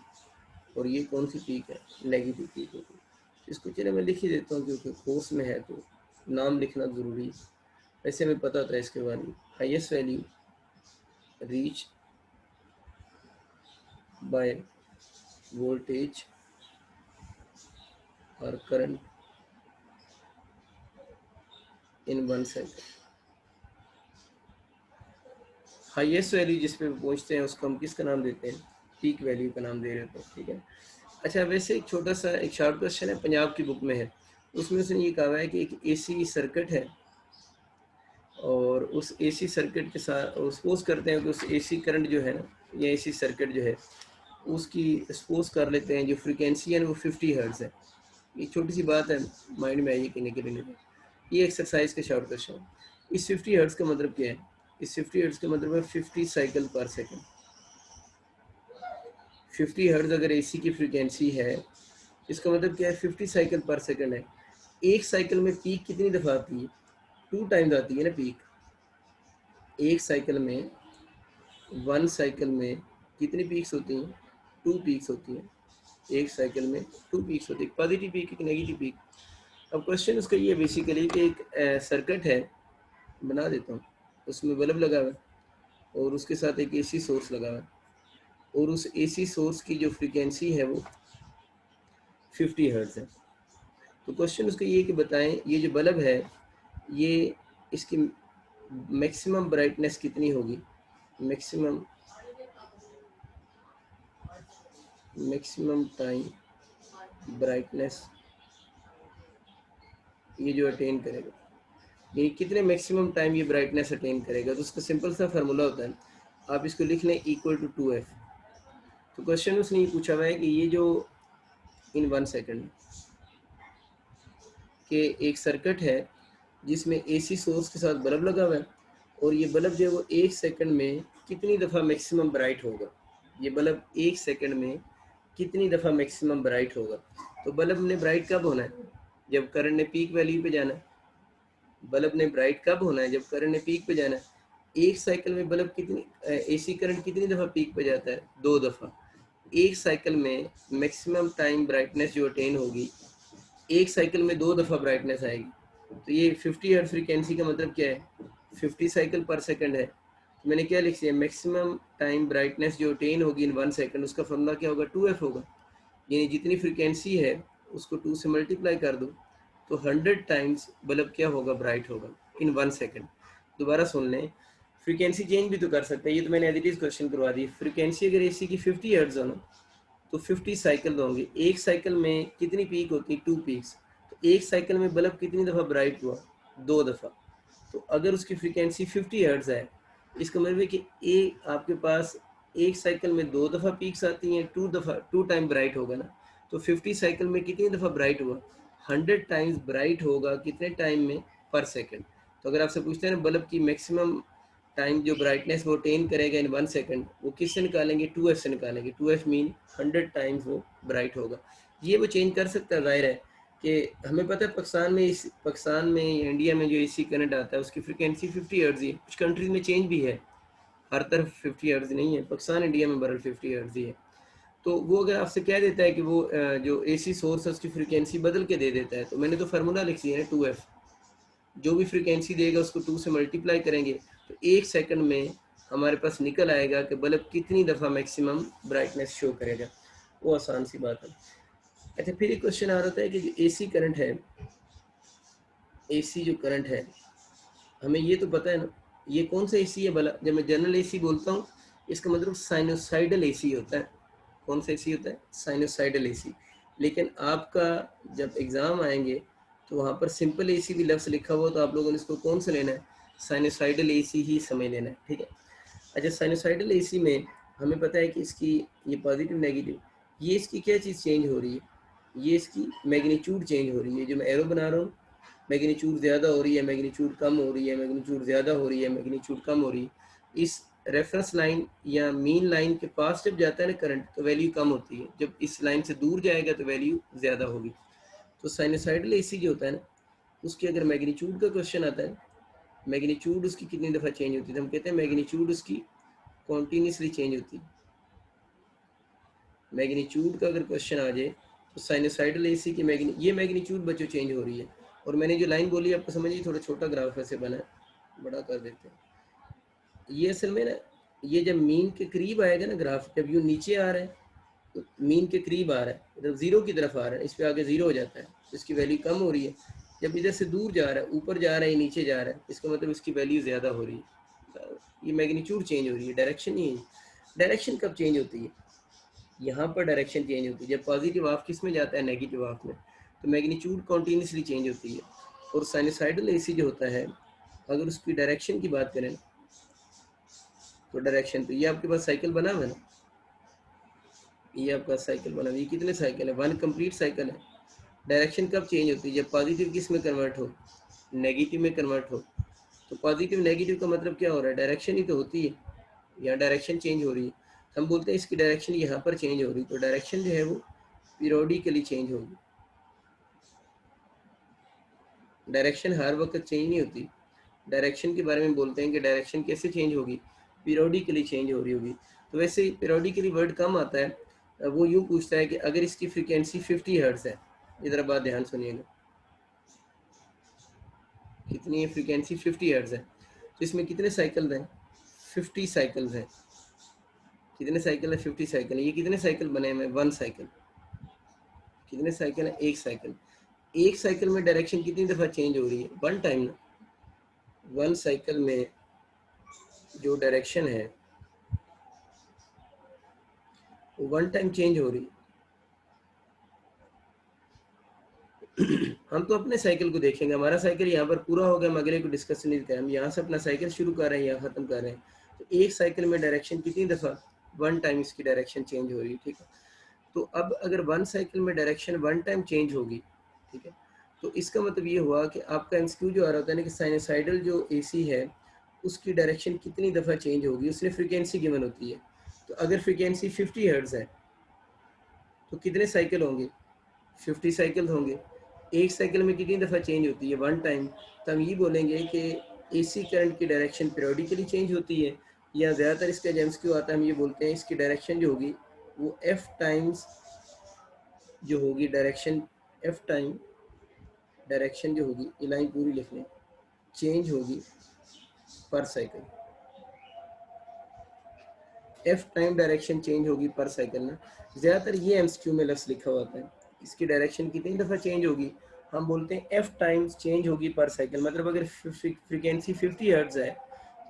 और ये कौन सी पीक है, नेगेटिव पीक होगी। इसको चलिए मैं लिख ही देता हूँ क्योंकि कोर्स में है तो नाम लिखना ज़रूरी है। वैसे हमें पता था इसके बारे में, highest value reach by voltage और current in 1 cycle. Highest value जिस पे पहुँचते हैं उसको हम किसका नाम देते हैं, पीक वैल्यू का नाम दे देते हैं। ठीक है, अच्छा वैसे एक छोटा सा एक शॉर्ट क्वेश्चन है, पंजाब की बुक में है, उसमें उसने ये कहा है कि एक एसी सर्किट है और उस एसी सर्किट के साथ सपोज करते हैं कि उस एसी करंट जो है ना, या एसी सर्किट जो है उसकी सपोज कर लेते हैं जो फ्रीक्वेंसी है वो 50 हर्ट्ज है। ये छोटी सी बात है, माइंड में आई कहने के लिए। ये एक्सरसाइज का शॉर्ट क्वेश्चन। इस 50 हर्ट्ज का मतलब क्या है, इस 50 हर्ट्ज का मतलब है 50 साइकिल पर सेकेंड। 50 हर्ट्ज अगर एसी की फ्रीक्वेंसी है इसका मतलब क्या है, 50 साइकिल पर सेकेंड है। एक साइकिल में पीक कितनी दफ़ा आती है, 2 टाइम्स आती है ना पीक। एक साइकिल में 1 साइकिल में कितनी पीक्स होती हैं, 2 पीक्स होती हैं। एक साइकिल में 2 पीक्स होती है, पॉजिटिव पीक एक नेगेटिव पीक। अब क्वेश्चन उसका ये बेसिकली कि एक सर्किट है, बना देता हूँ, उसमें बल्ब लगा हुआ है और उसके साथ एक एसी सोर्स लगा हुआ है और उस एसी सोर्स की जो फ्रीक्वेंसी है वो 50 हर्ट्ज है। तो क्वेश्चन उसका ये कि बताएं ये जो बल्ब है ये इसकी मैक्सिमम ब्राइटनेस कितनी होगी, मैक्सिमम टाइम ब्राइटनेस ये जो अटेन करेगा, ये कितने मैक्सिमम टाइम ये ब्राइटनेस अटेन करेगा। तो उसका सिंपल सा फार्मूला होता है, आप इसको लिख लें इक्वल टू 2f। तो क्वेश्चन उसने ये पूछा हुआ है कि ये जो इन 1 सेकेंड के एक सर्किट है जिसमें एसी सोर्स के साथ बल्ब लगा हुआ है और ये बल्ब जो है वो 1 सेकंड में कितनी दफ़ा मैक्सिमम ब्राइट होगा, ये बल्ब 1 सेकंड में कितनी दफ़ा मैक्सिमम ब्राइट होगा। तो बल्ब ने ब्राइट कब होना है, जब करंट ने पीक वैल्यू पे जाना है। बल्ब ने ब्राइट कब होना है, जब करंट ने पीक पे जाना है। एक साइकिल में बल्ब कितनी एसी करंट कितनी दफ़ा पीक पे जाता है, 2 दफ़ा। एक साइकिल में मैक्सिमम टाइम ब्राइटनेस जो अटेन होगी, एक साइकिल में 2 दफ़ा ब्राइटनेस आएगी। तो ये 50 हर्ट्ज फ्रीक्वेंसी का मतलब क्या है, 50 साइकिल पर सेकंड है। तो मैंने क्या लिख दिया, मैक्सिमम टाइम ब्राइटनेस जो अटेन होगी इन 1 सेकंड उसका फॉर्मूला क्या होगा, 2f होगा। यानी जितनी फ्रीक्वेंसी है उसको 2 से मल्टीप्लाई कर दो तो 100 टाइम्स बल्ब क्या होगा, ब्राइट होगा इन 1 सेकंड। दोबारा सुन लें, फ्रीक्वेंसी चेंज भी तो कर सकते हैं, ये तो मैंने एज इट इज क्वेश्चन करवा दी। फ्रीक्वेंसी अगर एसी की 50 हर्ट्ज हो ना, तो 50 साइकिल होंगे। एक साइकिल में कितनी पीक होती है? 2 पीक्स। तो एक साइकिल में बल्ब कितनी दफ़ा ब्राइट हुआ? 2 दफ़ा। तो अगर उसकी फ्रीक्वेंसी 50 हर्ट्ज है, इसका मतलब है कि आपके पास एक साइकिल में 2 दफ़ा पीक्स आती हैं, 2 टाइम ब्राइट होगा ना। तो 50 साइकिल में कितनी दफ़ा ब्राइट हुआ? 100 टाइम्स ब्राइट होगा। कितने टाइम में? पर सेकंड। तो अगर आपसे पूछते हैं ना बल्ब की मैक्सिमम टाइम जो ब्राइटनेस वो अटेन करेगा इन 1 सेकंड, वो किससे निकालेंगे? 2f से निकालेंगे। 2f मीन 100 टाइम्स वो ब्राइट होगा। ये वो चेंज कर सकता है, जाहिर है कि हमें पता है पाकिस्तान में या इंडिया में जो एसी करंट आता है उसकी फ्रीक्वेंसी 50 हर्ट्ज ही है। कुछ कंट्रीज में चेंज भी है, हर तरफ 50 हर्ट्ज नहीं है। पाकिस्तान इंडिया में बरल 50 हर्ट्ज ही है। तो वो अगर आपसे कह देता है कि वो जो एसी सोर्स है उसकी फ्रीक्वेंसी बदल के दे देता है, तो मैंने तो फार्मूला लिख दिया है 2f। जो भी फ्रीक्वेंसी देगा उसको 2 से मल्टीप्लाई करेंगे, तो एक सेकंड में हमारे पास निकल आएगा कि बल्ब कितनी दफ़ा मैक्सिमम ब्राइटनेस शो करेगा। वो आसान सी बात है। अच्छा, फिर एक क्वेश्चन आ रहा है कि जो एसी करंट है, एसी जो करंट है, हमें ये तो पता है ना, ये कौन सा एसी है भला? जब मैं जनरल एसी बोलता हूँ, इसका मतलब साइनोसाइडल एसी होता है। कौन सा एसी होता है? Sinusoidal AC. लेकिन आपका जब एग्ज़ाम आएंगे तो वहाँ पर सिंपल एसी भी लफ्ज़ लिखा हुआ, तो आप लोगों ने इसको कौन सा लेना है? साइनोसाइडल एसी ही समझ लेना है, ठीक है। अच्छा, साइनोसाइडल एसी में हमें पता है कि इसकी ये पॉजिटिव नेगेटिव, ये इसकी क्या चीज़ चेंज हो रही है? ये इसकी मैग्नीट्यूड चेंज हो रही है। जो मैं एरो बना रहा हूँ, मैग्नीट्यूड ज़्यादा हो रही है, मैग्नीट्यूड कम हो रही है, मैग्नीट्यूड ज़्यादा हो रही है, मैग्नीट्यूड कम हो रही है। इस रेफरेंस लाइन या मीन लाइन के पास जब जाता है ना करंट, तो वैल्यू कम होती है। जब इस लाइन से दूर जाएगा तो वैल्यू ज़्यादा होगी। तो साइनोसाइडल एसी जो होता है ना, उसकी अगर मैग्नीट्यूड का क्वेश्चन आता है, मैग्नीट्यूड उसकी कितनी दफ़ा चेंज होती है, तो हम कहते हैं मैग्नीट्यूड उसकी कॉन्टीन्यूसली चेंज होती है। मैग्नीट्यूड का अगर क्वेश्चन आ जाए तो साइनोसाइडल एसी की ये मैग्नीट्यूड बच्चों चेंज हो रही है। और मैंने जो लाइन बोली आपको समझिए, थोड़ा छोटा ग्राफ ऐसे बना है, बड़ा कर देते हैं। ये असल में ना, ये जब मीन के करीब आएगा ना ग्राफ, जब यूँ नीचे आ रहा है तो मीन के करीब आ रहा है, मतलब ज़ीरो की तरफ आ रहा है, इस पे आगे ज़ीरो हो जाता है, तो इसकी वैल्यू कम हो रही है। जब इधर से दूर जा रहा है, ऊपर जा रहा है, नीचे जा रहा है, इसका मतलब इसकी वैल्यू ज़्यादा हो रही है। ये मैग्नीट्यूड चेंज हो रही है, डायरेक्शन नहीं है। डायरेक्शन कब चेंज होती है? यहाँ पर डायरेक्शन चेंज होती है जब पॉजिटिव हाफ किस में जाता है? नेगेटिव हाफ में। तो मैग्नीट्यूड कॉन्टीन्यूसली चेंज होती है। और साइनोसाइडल एसी जो होता है, अगर उसकी डायरेक्शन की बात करें तो डायरेक्शन, तो ये आपके पास साइकिल बना हुआ है ना, ये आपका साइकिल बना हुआ है। ये कितने साइकिल है? 1 कंप्लीट साइकिल है। डायरेक्शन कब चेंज होती है? जब पॉजिटिव किस में कन्वर्ट हो? नेगेटिव में कन्वर्ट हो। तो पॉजिटिव नेगेटिव का मतलब क्या हो रहा है? डायरेक्शन ही तो होती है। यहाँ डायरेक्शन चेंज हो रही है, हम बोलते हैं इसकी डायरेक्शन यहाँ पर चेंज हो रही है। तो डायरेक्शन जो है वो पीरियोडिकली चेंज होगी। डायरेक्शन हर वक्त चेंज नहीं होती। डायरेक्शन के बारे में बोलते हैं कि डायरेक्शन कैसे चेंज होगी? पीरियोडिकली चेंज हो रही होगी। तो वैसे पीरियोडिकली वर्ड कम आता है। वो यूँ पूछता है कि अगर इसकी फ्रीक्वेंसी 50 हर्ट्ज है, इधर बात ध्यान सुनिएगा, कितनी है फ्रीक्वेंसी? 50 हर्ट्ज है, तो इसमें कितने साइकिल हैं? 50 साइकिल्स हैं। कितने साइकिल है? 50 साइकिल है। ये कितने साइकिल बने हैं? 1 साइकिल। कितने साइकिल है? 1 साइकिल। एक साइकिल में डायरेक्शन कितनी दफ़ा चेंज हो रही है? 1 टाइम ना। 1 साइकिल में जो डायरेक्शन है वो 1 टाइम चेंज हो रही है। हम तो अपने साइकिल को देखेंगे, हमारा साइकिल यहाँ पर पूरा हो गया, हम अगले को डिस्कस नहीं करें, हम यहाँ से अपना साइकिल शुरू कर रहे हैं, यहाँ ख़त्म कर रहे हैं। तो एक साइकिल में डायरेक्शन कितनी दफ़ा? 1 टाइम इसकी डायरेक्शन चेंज हो रही है, ठीक है। तो अब अगर 1 साइकिल में डायरेक्शन 1 टाइम चेंज होगी, ठीक है, तो इसका मतलब ये हुआ कि आपका एमसीक्यू जो आ रहा होता है ना कि साइनोसाइडल जो एसी है उसकी डायरेक्शन कितनी दफ़ा चेंज होगी, उसने फ्रीक्वेंसी गिवन होती है। तो अगर फ्रीक्वेंसी 50 हर्ट्ज़ है तो कितने साइकिल होंगे? 50 साइकिल होंगे। एक साइकिल में कितनी दफ़ा चेंज होती है? 1 टाइम। तो हम ये बोलेंगे कि एसी करंट की डायरेक्शन पीरियोडिकली चेंज होती है, या ज़्यादातर इसका जो एमसीक्यू आता है हम ये बोलते हैं इसकी डायरेक्शन जो होगी वो एफ टाइम्स जो होगी डायरेक्शन, एफ टाइम डायरेक्शन जो होगी, ये लाइन पूरी लिख लें, चेंज होगी पर cycle. F time direction change होगी पर साइकिल ना, ज़्यादातर ये एमसीक्यू में लफ्ज़ लिखा होता है। इसकी डायरेक्शन कितनी दफ़ा चेंज होगी? हम बोलते हैं एफ टाइम्स चेंज होगी पर साइकिल। मतलब अगर फ्रीक्वेंसी 50 हर्ट्ज़ है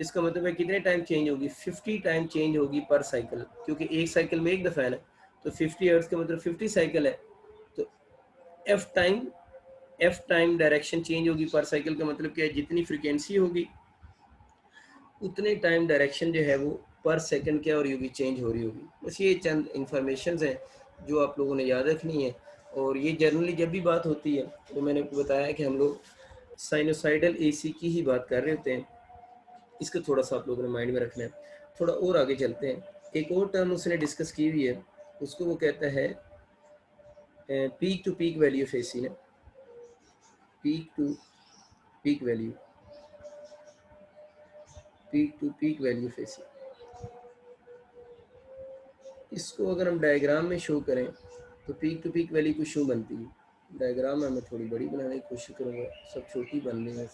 इसका मतलब है कितने टाइम चेंज होगी, 50 टाइम चेंज होगी पर साइकिल, क्योंकि एक साइकिल में एक दफ़ा है ना, तो 50 हर्ट्ज का मतलब 50 साइकिल है। तो एफ टाइम डायरेक्शन चेंज होगी पर साइकिल का मतलब क्या है, जितनी फ्रिक्वेंसी होगी उतने टाइम डायरेक्शन जो है वो पर सेकंड क्या हो रही होगी, चेंज हो रही होगी। बस ये चंद इंफॉर्मेशन हैं जो आप लोगों ने याद रखनी है। और ये जनरली जब भी बात होती है तो मैंने आपको बताया कि हम लोग साइनोसाइडल एसी की ही बात कर रहे होते हैं। इसको थोड़ा सा आप लोगों ने माइंड में रखना है। थोड़ा और आगे चलते हैं, एक और टर्म उसने डिस्कस की हुई है, उसको वो कहता है peak to peak value of AC ना, peak to peak value, peak to peak value of AC. इसको अगर हम डायग्राम में शो करें तो पीक टू पीक वैल्यू कुछ शो बनती है। डायग्राम में मैं थोड़ी बड़ी बनाने की कोशिश करूँगा, सब छोटी बन रही है।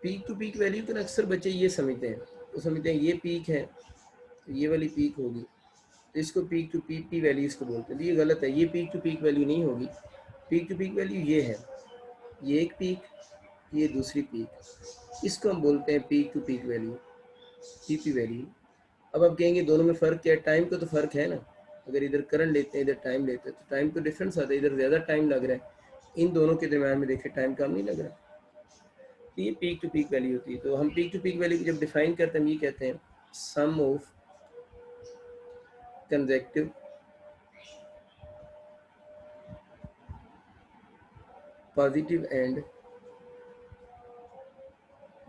पीक टू पीक वैल्यू को अक्सर बच्चे ये समझते हैं, वो समझते हैं ये पीक है तो ये वाली पीक होगी, तो इसको पीक टू पीक की वैल्यू इसको बोलते हैं। ये गलत है, ये पीक टू पीक वैल्यू नहीं होगी। पीक टू पीक वैल्यू ये है, ये एक पीक, ये दूसरी पीक, इसको हम बोलते हैं peak to peak value, PP value. अब आप कहेंगे दोनों में फ़र्क क्या है, टाइम का तो फ़र्क है ना। अगर इधर करंट लेते हैं इधर टाइम लेते हैं तो टाइम तो डिफरेंस आता है, इधर ज़्यादा टाइम लग रहा है, इन दोनों के दरम्यान में देखें टाइम कम नहीं लग रहा। तो ये पीक टू पीक वैल्यू होती है। तो हम पीक टू पीक वैल्यू को जब डिफाइन करते हैं हम ये कहते हैं sum of consecutive positive and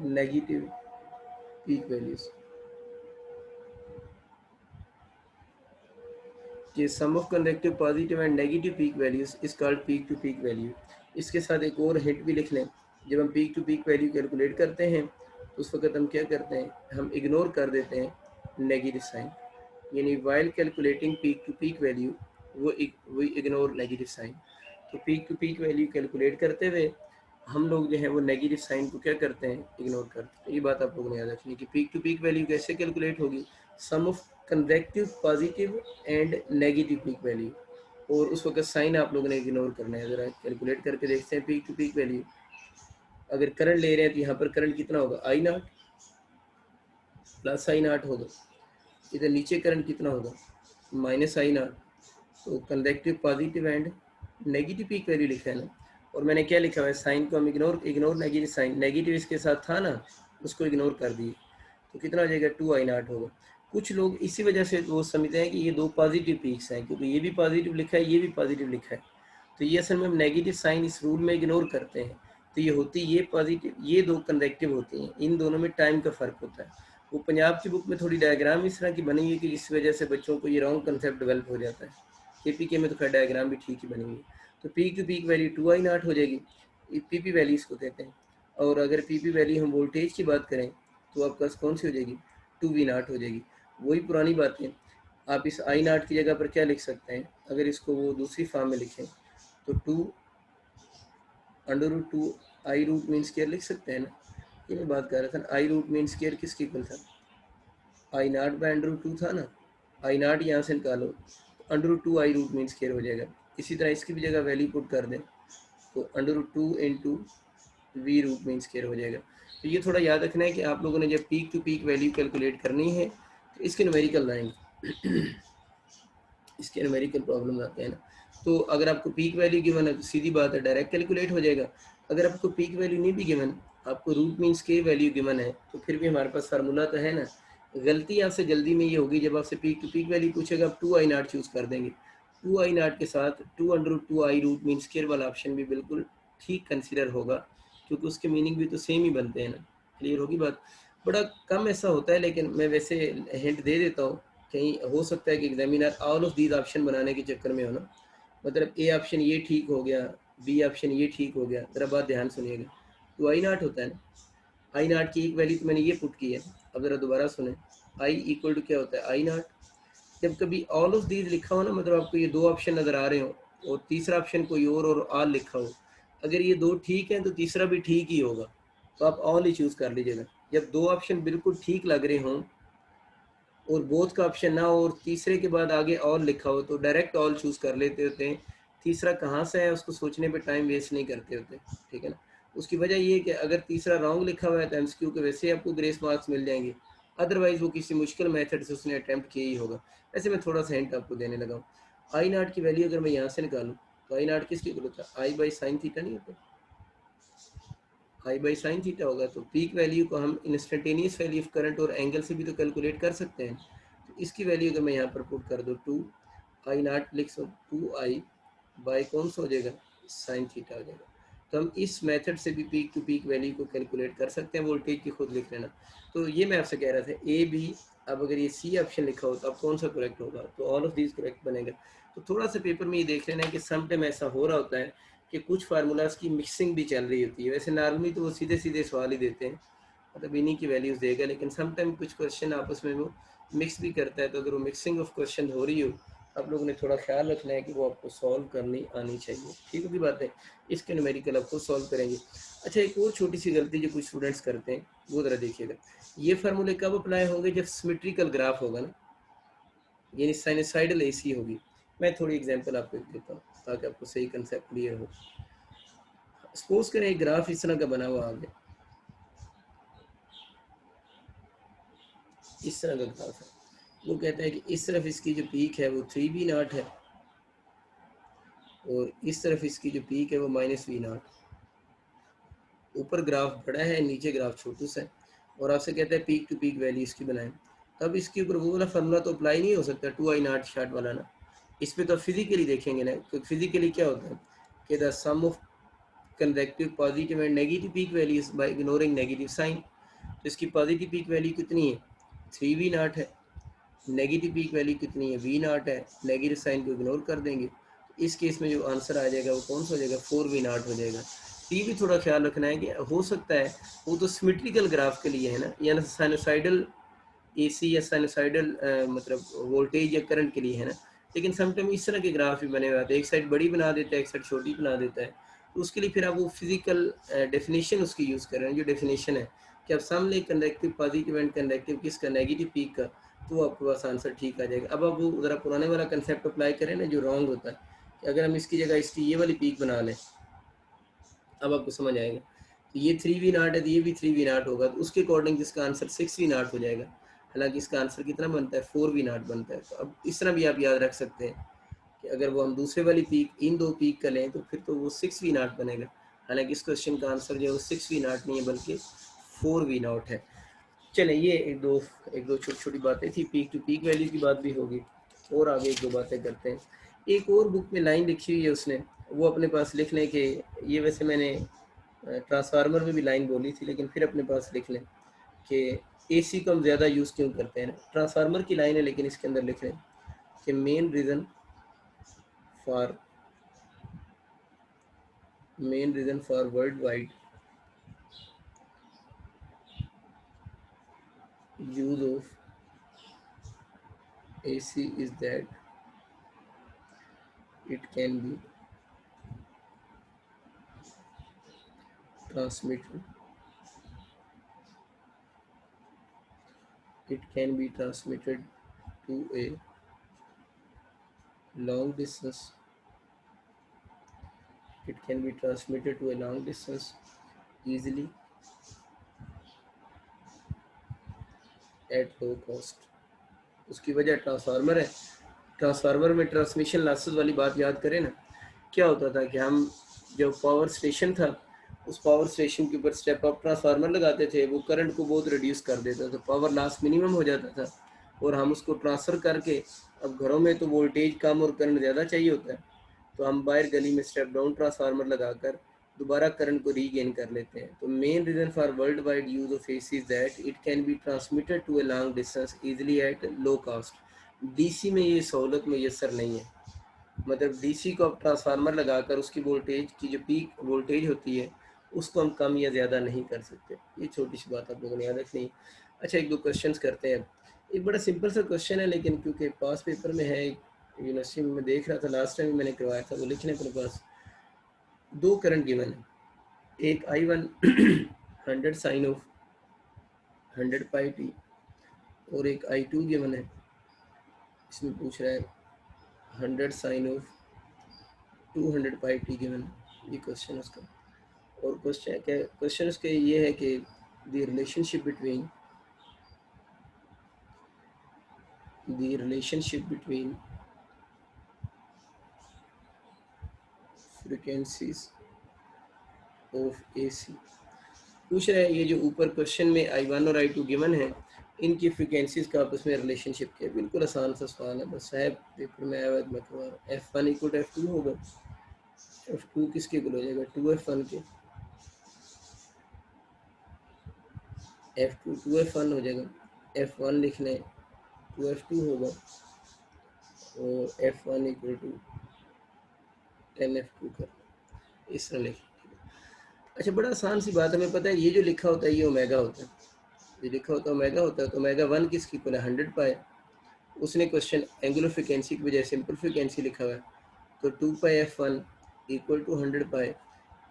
negative peak values. कि sum of consecutive positive and negative peak values is called peak to peak value. इसके साथ एक और हिंट भी लिख लें, जब हम peak to peak value calculate करते हैं तो उस वक्त हम क्या करते हैं, हम इग्नोर कर देते हैं नेगेटिव साइन, यानी while calculating peak to peak value वो इग्नोर नेगेटिव साइन। तो peak to peak value calculate करते हुए हम लोग जो है वो नेगेटिव साइन को क्या करते हैं, इग्नोर करते हैं। ये बात आप लोगों ने याद रखनी है कि पीक टू पीक वैल्यू कैसे कैलकुलेट होगी, sum of consecutive positive and negative peak value, और उस वक्त साइन आप लोगों ने इग्नोर करना है। ज़रा कैलकुलेट करके देखते हैं पीक टू पीक वैल्यू। अगर करंट ले रहे हैं तो यहाँ पर करंट कितना होगा, I naught plus I not होगा, इधर नीचे करंट कितना होगा, माइनस आई नॉट। तो consecutive positive and negative peak value लिखा है ना, और मैंने क्या लिखा हुआ है, साइन को हम इग्नोर नेगेटिव साइन, नेगेटिव इसके साथ था ना उसको इग्नोर कर दिए, तो कितना हो जाएगा, 2i0 होगा। कुछ लोग इसी वजह से वो समझते हैं कि ये दो पॉजिटिव पीक्स हैं, क्योंकि ये भी पॉजिटिव लिखा है ये भी पॉजिटिव लिखा है, तो ये असल में हम नेगेटिव साइन इस रूल में इग्नोर करते हैं। तो ये होती ये पॉजिटिव, ये दो कंसेक्टिव होती हैं, इन दोनों में टाइम का फ़र्क होता है। वो पंजाब की बुक में थोड़ी डायग्राम इस तरह की बनी हुई है कि इस वजह से बच्चों को ये रॉन्ग कंसेप्ट डेवलप हो जाता है। केपीके में तो खैर डायग्राम भी ठीक ही बनी हुई है। तो peak to peak value 2i0 हो जाएगी, पीपी वैल्यू इसको कहते हैं। और अगर पीपी वैल्यू हम वोल्टेज की बात करें तो आपके पास कौन सी हो जाएगी, 2v0 हो जाएगी। वही पुरानी बातें, आप इस i0 की जगह पर क्या लिख सकते हैं, अगर इसको वो दूसरी फॉर्म में लिखें तो 2√2 आई रूट मीन स्केयर लिख सकते हैं ना। ये मैं बात कर रहा था, आई रूट मीन स्केयर किसके इक्वल था, i0/√2 था ना, i0 यहाँ से निकालो तो √2 आई रूट मीन स्केयर हो जाएगा। इसी तरह इसकी भी जगह वैल्यू पुट कर दें तो √2 into V root mean square हो जाएगा। तो ये थोड़ा याद रखना है कि आप लोगों ने जब peak to peak value calculate करनी है तो इसके न्यूमेरिकल लाएंगे इसके न्यूमेरिकल प्रॉब्लम आते हैं ना। तो अगर आपको पीक वैल्यू गिवन है तो सीधी बात है डायरेक्ट कैलकुलेट हो जाएगा। अगर आपको पीक वैल्यू नहीं भी गिवन, आपको रूट मीन्स के वैल्यू गिवन है, तो फिर भी हमारे पास फार्मूला तो है ना। गलती आपसे जल्दी में ये होगी, जब आपसे पीक टू पीक वैल्यू पूछेगा आप 2i0 चूज़ कर देंगे। 2i0 के साथ 2√2 आई रूट मीन स्केयर वाला ऑप्शन भी बिल्कुल ठीक कंसिडर होगा, क्योंकि उसके मीनिंग भी तो सेम ही बनते हैं ना। क्लियर होगी बात। बड़ा कम ऐसा होता है, लेकिन मैं वैसे हिंट दे देता हूँ, कहीं हो सकता है कि examiner all of these option बनाने के चक्कर में हो ना, मतलब ए ऑप्शन ये ठीक हो गया, बी ऑप्शन ये ठीक हो गया। ज़रा बात ध्यान सुनिएगा, तो i0 होता है ना, i0 की एक वैल्यू तो मैंने ये पुट की है, अब ज़रा दोबारा सुने। i इक्वल टू क्या होता है, i0। जब कभी ऑल ऑफ दीज लिखा हो ना, मतलब आपको ये दो ऑप्शन नज़र आ रहे हो और तीसरा ऑप्शन कोई और ऑल लिखा हो, अगर ये दो ठीक हैं तो तीसरा भी ठीक ही होगा, तो आप ऑल ही चूज़ कर लीजिएगा। जब दो ऑप्शन बिल्कुल ठीक लग रहे हों और बोथ का ऑप्शन ना हो और तीसरे के बाद आगे ऑल लिखा हो, तो डायरेक्ट ऑल चूज़ कर लेते होते हैं। तीसरा कहाँ से है उसको सोचने पे टाइम वेस्ट नहीं करते होते, ठीक है ना। उसकी वजह ये है कि अगर तीसरा रॉन्ग लिखा हुआ है तो एमसीक्यू के वैसे ही आपको ग्रेस मार्क्स मिल जाएंगे, अदरवाइज वो किसी मुश्किल मेथड से उसने अटैम्प्ट किया ही होगा। ऐसे मैं थोड़ा सा हिंट आपको देने लगा हूँ। आई नाट की वैल्यू अगर मैं यहाँ से निकालूँ तो आई नाट किसकी इक्वल होता है, आई बाई साइन थीटा नहीं होता, आई बाई साइन थीटा होगा। तो पीक वैल्यू को हम इंस्टेंटेनियस वैल्यू ऑफ करंट और एंगल से भी तो कैलकुलेट कर सकते हैं। तो इसकी वैल्यू अगर मैं यहाँ पर पुट कर दूँ, टू आई नाट लिख सो, टू आई बाई कौन सा हो जाएगा, साइन थीटा हो जाएगा। तो हम इस मेथड से भी पीक टू पीक वैल्यू को कैलकुलेट कर सकते हैं, वोल्टेज की खुद लिख लेना। तो ये मैं आपसे कह रहा था ए बी, अब अगर ये सी ऑप्शन लिखा हो तो अब कौन सा करेक्ट होगा, तो ऑल ऑफ दीज करेक्ट बनेगा। तो थोड़ा सा पेपर में ये देख लेना है कि सम टाइम ऐसा हो रहा होता है कि कुछ फार्मूलाज की मिक्सिंग भी चल रही होती है। वैसे नॉर्मली तो वो सीधे सीधे सवाल ही देते हैं, मतलब इन्हीं की वैल्यूज़ देगा, लेकिन सम टाइम कुछ क्वेश्चन आपस में वो मिक्स भी करता है। तो अगर वो मिक्सिंग ऑफ क्वेश्चन हो रही हो, आप लोगों ने थोड़ा ख्याल रखना है कि वो आपको सॉल्व करनी आनी चाहिए। ठीक होगी बात है, इसके न्यूमेरिकल आपको सॉल्व करेंगे। अच्छा, एक और छोटी सी गलती जो कुछ स्टूडेंट्स करते हैं वो ज़रा देखिएगा, ये फार्मूले कब अप्लाई होंगे, जब सिमेट्रिकल ग्राफ होगा ना, यानी साइनोसाइडल एसी होगी। मैं थोड़ी एग्जांपल आपको देता हूँ ताकि आपको सही कंसेप्ट क्लियर हो। सपोज करें एक ग्राफ इस तरह का बना हुआ आगे, इस तरह का ग्राफ है। वो कहता है कि इस तरफ इसकी जो पीक है वो 3v0 है, और इस तरफ इसकी जो पीक है वो -v0। ऊपर ग्राफ बड़ा है, नीचे ग्राफ छोटू सा है, और आपसे कहता है पीक टू पीक वैल्यू इसकी बनाएं। तब इसके ऊपर वो वाला फार्मूला तो अप्लाई नहीं हो सकता, 2i0 शार्ट वाला ना। इस पर तो फिजिकली देखेंगे ना, तो फिजिकली क्या होता है कि the sum of consecutive positive and negative peak values by ignoring negative sign. तो इसकी पॉजिटिव पीक वैल्यू कितनी है, 3v0 है, नेगेटिव पीक वैल्यू कितनी है, v0 है, नेगेटिव साइन को इग्नोर कर देंगे। इस केस में जो आंसर आ जाएगा वो कौन सा हो जाएगा, 4v0 हो जाएगा। ये भी थोड़ा ख्याल रखना है कि हो सकता है वो तो सिमेट्रिकल ग्राफ के लिए है ना, या साइनोसाइडल एसी या साइनोसाइडल मतलब वोल्टेज या करंट के लिए है ना, लेकिन समटाइम इस तरह के ग्राफ भी बने हुए आते हैं, एक साइड बड़ी बना देता है, एक साइड छोटी बना देता है। तो उसके लिए फिर आप वो फिजिकल डेफिनेशन उसकी यूज़ कर रहे हैं, जो डेफिनेशन है कि आप सामने कंडक्टिव पॉजिटिव एंड कंडक्टिव किसका, नेगेटिव पीक का, तो आपके पास आंसर ठीक आ जाएगा। अब आप वो ज़रा पुराने वाला कंसेप्ट अप्लाई करें ना जो रॉन्ग होता है, कि अगर हम इसकी जगह इसकी ये वाली पीक बना लें, अब आपको समझ आएगा। तो ये 3v0 है तो ये भी 3v0 होगा, तो उसके अकॉर्डिंग जिसका आंसर 6v0 हो जाएगा। हालांकि इसका आंसर कितना बनता है, 4v0 बनता है। तो अब इस तरह भी आप याद रख सकते हैं कि अगर वो हम दूसरे वाली पीक इन दो पीक का लें तो फिर तो वो 6v0 बनेगा। हालांकि इस क्वेश्चन का आंसर जो है वो 6v0 नहीं है बल्कि 4v0 है। चले, ये एक दो छोटी छोटी बातें थी, पीक टू पीक वैल्यू की बात भी होगी, और आगे एक दो बातें करते हैं। एक और बुक में लाइन लिखी हुई है उसने, वो अपने पास लिख लें कि ये वैसे मैंने ट्रांसफार्मर में भी लाइन बोली थी, लेकिन फिर अपने पास लिख लें कि एसी को हम ज़्यादा यूज़ क्यों करते हैं। ट्रांसफार्मर की लाइन है लेकिन इसके अंदर लिख लें कि for main reason for world wide use of AC is that it can be transmitted to a long distance. It can be transmitted to a long distance easily at low cost. उसकी वजह transformer है। Transformer में transmission losses वाली बात याद करें ना, क्या होता था कि हम जो पावर स्टेशन था उस पावर स्टेशन के ऊपर स्टेप अप ट्रांसफार्मर लगाते थे, वो करंट को बहुत रिड्यूस कर देता था, पावर लॉस मिनिमम हो जाता था, और हम उसको ट्रांसफ़र करके, अब घरों में तो वोल्टेज कम और करंट ज़्यादा चाहिए होता है, तो हम बाहर गली में स्टेप डाउन ट्रांसफार्मर लगाकर दोबारा करंट को रीगेन कर लेते हैं। तो main reason for world wide use of AC is that it can be transmitted to a long distance easily at low cost. DC में ये सहूलत मैसर नहीं है, मतलब डीसी को आप ट्रांसफार्मर लगाकर उसकी वोल्टेज की जो पीक वोल्टेज होती है उसको हम कम या ज़्यादा नहीं कर सकते। ये छोटी सी बात आप लोगों ने याद रखनी है। अच्छा, एक दो क्वेश्चंस करते हैं। एक बड़ा सिंपल सा क्वेश्चन है, लेकिन क्योंकि पास पेपर में है, यूनिवर्सिटी में मैं देख रहा था, लास्ट टाइम मैंने करवाया था, वो लिखने अपने पास दो करंट गिवन है, एक I1 100 sine of 100 pi T, और एक I2 गिवन है, इसमें पूछ रहा है 100 sine of 200 pi t given, ये क्वेश्चन है उसका। और क्वेश्चन उसके ये है कि the relationship between frequencies of AC. पूछ रहा है ये जो ऊपर क्वेश्चन में I1 और I2 गिवन है, इनकी फ्रीक्वेंसीज का आपस में रिलेशनशिप क्या है। बिल्कुल आसान सा सवाल है, बस साहब पेपर में आया हुआ मैं करवा रहा हूँ। F1 इक्वल टू F2 होगा, F2 किसके इक्वल हो जाएगा 2F1 के, F2 2F1 हो जाएगा, F1 लिख लें 2F2 होगा और F1 इक्वल टू 10F2 कर इस तरह लिख। अच्छा बड़ा आसान सी बात है, हमें पता है ये जो लिखा होता है ये ओमेगा होता है, ये लिखा होता है ओमेगा होता है, तो ओमेगा 1 किसकी इक्वल है 100 पाई। उसने क्वेश्चन एंगुलर फ्रीक्वेंसी की वजह सिंपल फ्रीक्वेंसी लिखा हुआ है, तो 2 पाई F1 equal to 100 pi,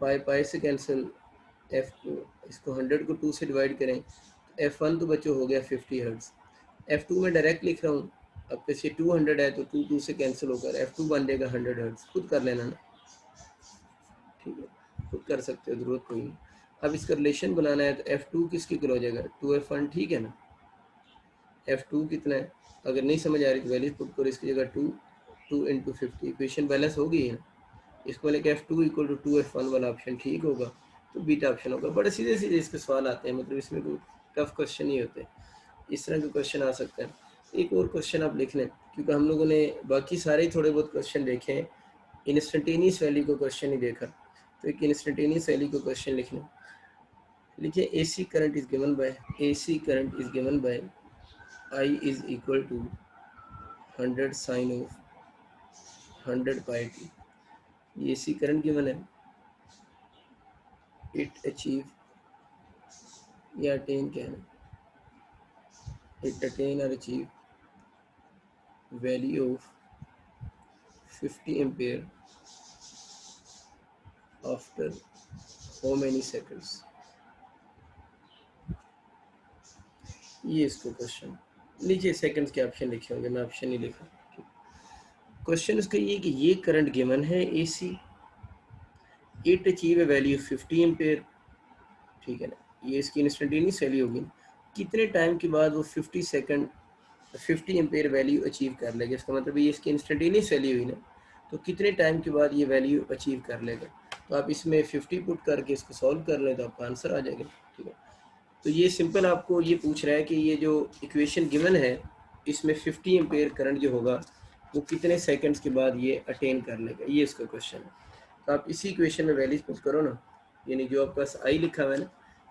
pi pi से कैंसिल, F2 इसको 100 को 2 से डिवाइड करें, F1 तो बच्चों हो गया 50 हर्ट्ज, F2 में डायरेक्ट लिख रहा हूँ, अब कैसे 200 है तो 2 से कैंसिल होकर F2 बन जाएगा 100 हर्ट्ज। खुद कर लेना ना, ठीक है खुद कर सकते हो, जरूरत कोई नहीं। अब इसका रिलेशन बनाना है तो F2 किसकी इक्वल हो जाएगा 2F1, ठीक है ना। F2 कितना है, अगर नहीं समझ आ रही तो वैल्यू पुट करो, इसकी जगह 2 इंटू 50, इक्वेशन बैलेंस हो गई है ना। इसको लेके F2 इक्वल टू 2F1 वाला ऑप्शन ठीक होगा, तो बीटा ऑप्शन होगा। बड़े सीधे सीधे इसके सवाल आते हैं, मतलब इसमें कोई टफ क्वेश्चन नहीं होते, इस तरह के क्वेश्चन आ सकते हैं। एक और क्वेश्चन आप लिख लें, क्योंकि हम लोगों ने बाकी सारे ही थोड़े बहुत क्वेश्चन देखे हैं, इंस्टेंटेनियस वैल्यू को क्वेश्चन नहीं देखा, तो एक इंस्टेंटेनियस वैल्यू को क्वेश्चन लिख लें। लिखिए AC current is given by I is equal to 100 sin of 100 pi t। ये AC करंट गिवन है, इट अचीव या अटेन क्या है, इट अटेन और achieve value of 50 ampere after how many seconds. ये इसको क्वेश्चन नीचे सेकंड्स के ऑप्शन लिखे होंगे, मैं ऑप्शन नहीं लिखा। क्वेश्चन उसका ये कि ये करंट गिवन है AC, it achieve a value 50 ampere, ठीक है ना, ये इसकी इंस्टेंटेनियस वैल्यू होगी, कितने टाइम के बाद वो 50 एम्पेयर वैल्यू अचीव कर लेगा। इसका मतलब ये इसकी इंस्टेंटेनियस वैल्यू हुई ना, तो कितने टाइम के बाद ये वैल्यू अचीव कर लेगा। तो आप इसमें 50 पुट करके इसको सॉल्व कर लें तो आपका आंसर आ जाएगा, ठीक है। तो ये सिंपल आपको ये पूछ रहा है कि ये जो इक्वेशन गिवन है इसमें 50 एम्पेयर करंट जो होगा वो कितने सेकंड्स के बाद ये अटेन कर लेगा, ये इसका क्वेश्चन है। तो आप इसी इक्वेशन में वैल्यूज पुट करो ना, यानी जो आपके पास आई लिखा हुआ है ना,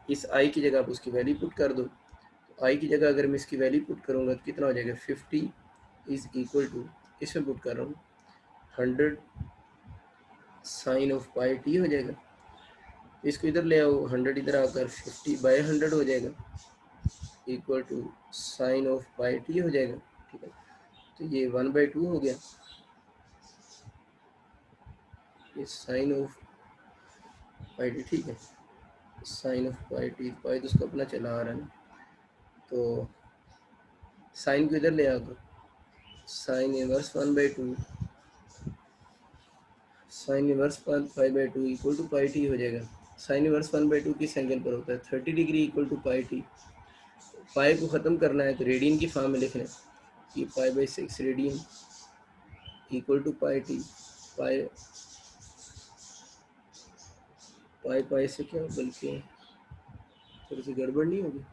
इस आई की जगह आप उसकी वैल्यू पुट कर दो। तो आई की जगह अगर मैं इसकी वैल्यू पुट करूँगा तो कितना हो जाएगा 50 इज इक्वल टू, इसमें पुट कर रहा हूँ 100 साइन ऑफ पाई टी हो जाएगा। इसको इधर ले आओ, 100 इधर आकर 50/100 हो जाएगा equal to sine of pi t हो जाएगा, ठीक है। तो ये 1/2 हो गया, ये साइन ऑफ पाई टी, ठीक है, साइन ऑफ पाई टी, पाई तो उसको अपना चला आ रहा है, तो साइन को इधर ले आकर sine inverse 1/2, sine inverse 5/2 equal to pi t हो जाएगा। साइन इनवर्स 1/2 किस एंगल पर होता है 30 degree equal to pi t. Pi को ख़त्म करना है तो रेडियन की फॉर्म में लिखना है कि पाई/6 radian equal to pi t. Pi pi pi से क्या बल्कि थोड़ी सी गड़बड़ नहीं होगी,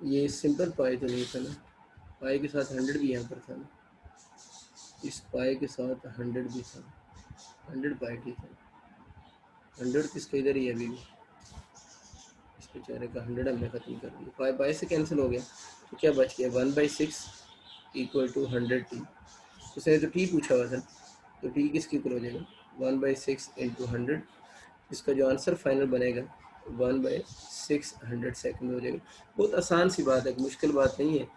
ये सिंपल पाई तो नहीं था ना, पाई के साथ 100 भी यहाँ पर था ना, इस पाई के साथ 100 भी था, 100 पाई टी था, 100 किसका इधर ही है अभी भी, इस बेचारे का 100 हमने ख़त्म कर दिया, पाई पाई से कैंसिल हो गया, तो क्या बच गया 1/6 इक्वल टू 100 टी। उसने तो टी पूछा हुआ था, तो टी किसकी इक्वल हो जाएगा 1/6 इंटू 100, इसका जो आंसर फाइनल बनेगा 1/6 100 सेकंड हो जाएगा। बहुत आसान सी बात है, मुश्किल बात नहीं है,